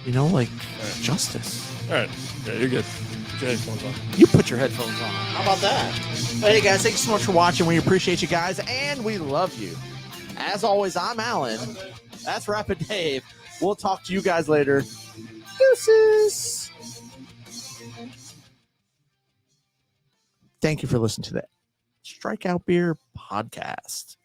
You know, like justice. All right. Yeah, you're good. Put your headphones on. You put your headphones on. How about that? Hey, guys, thank you so much for watching. We appreciate you guys, and we love you. As always, I'm Alan. That's Rapid Dave. We'll talk to you guys later. Deuces. Thank you for listening to the Strikeout Beer podcast.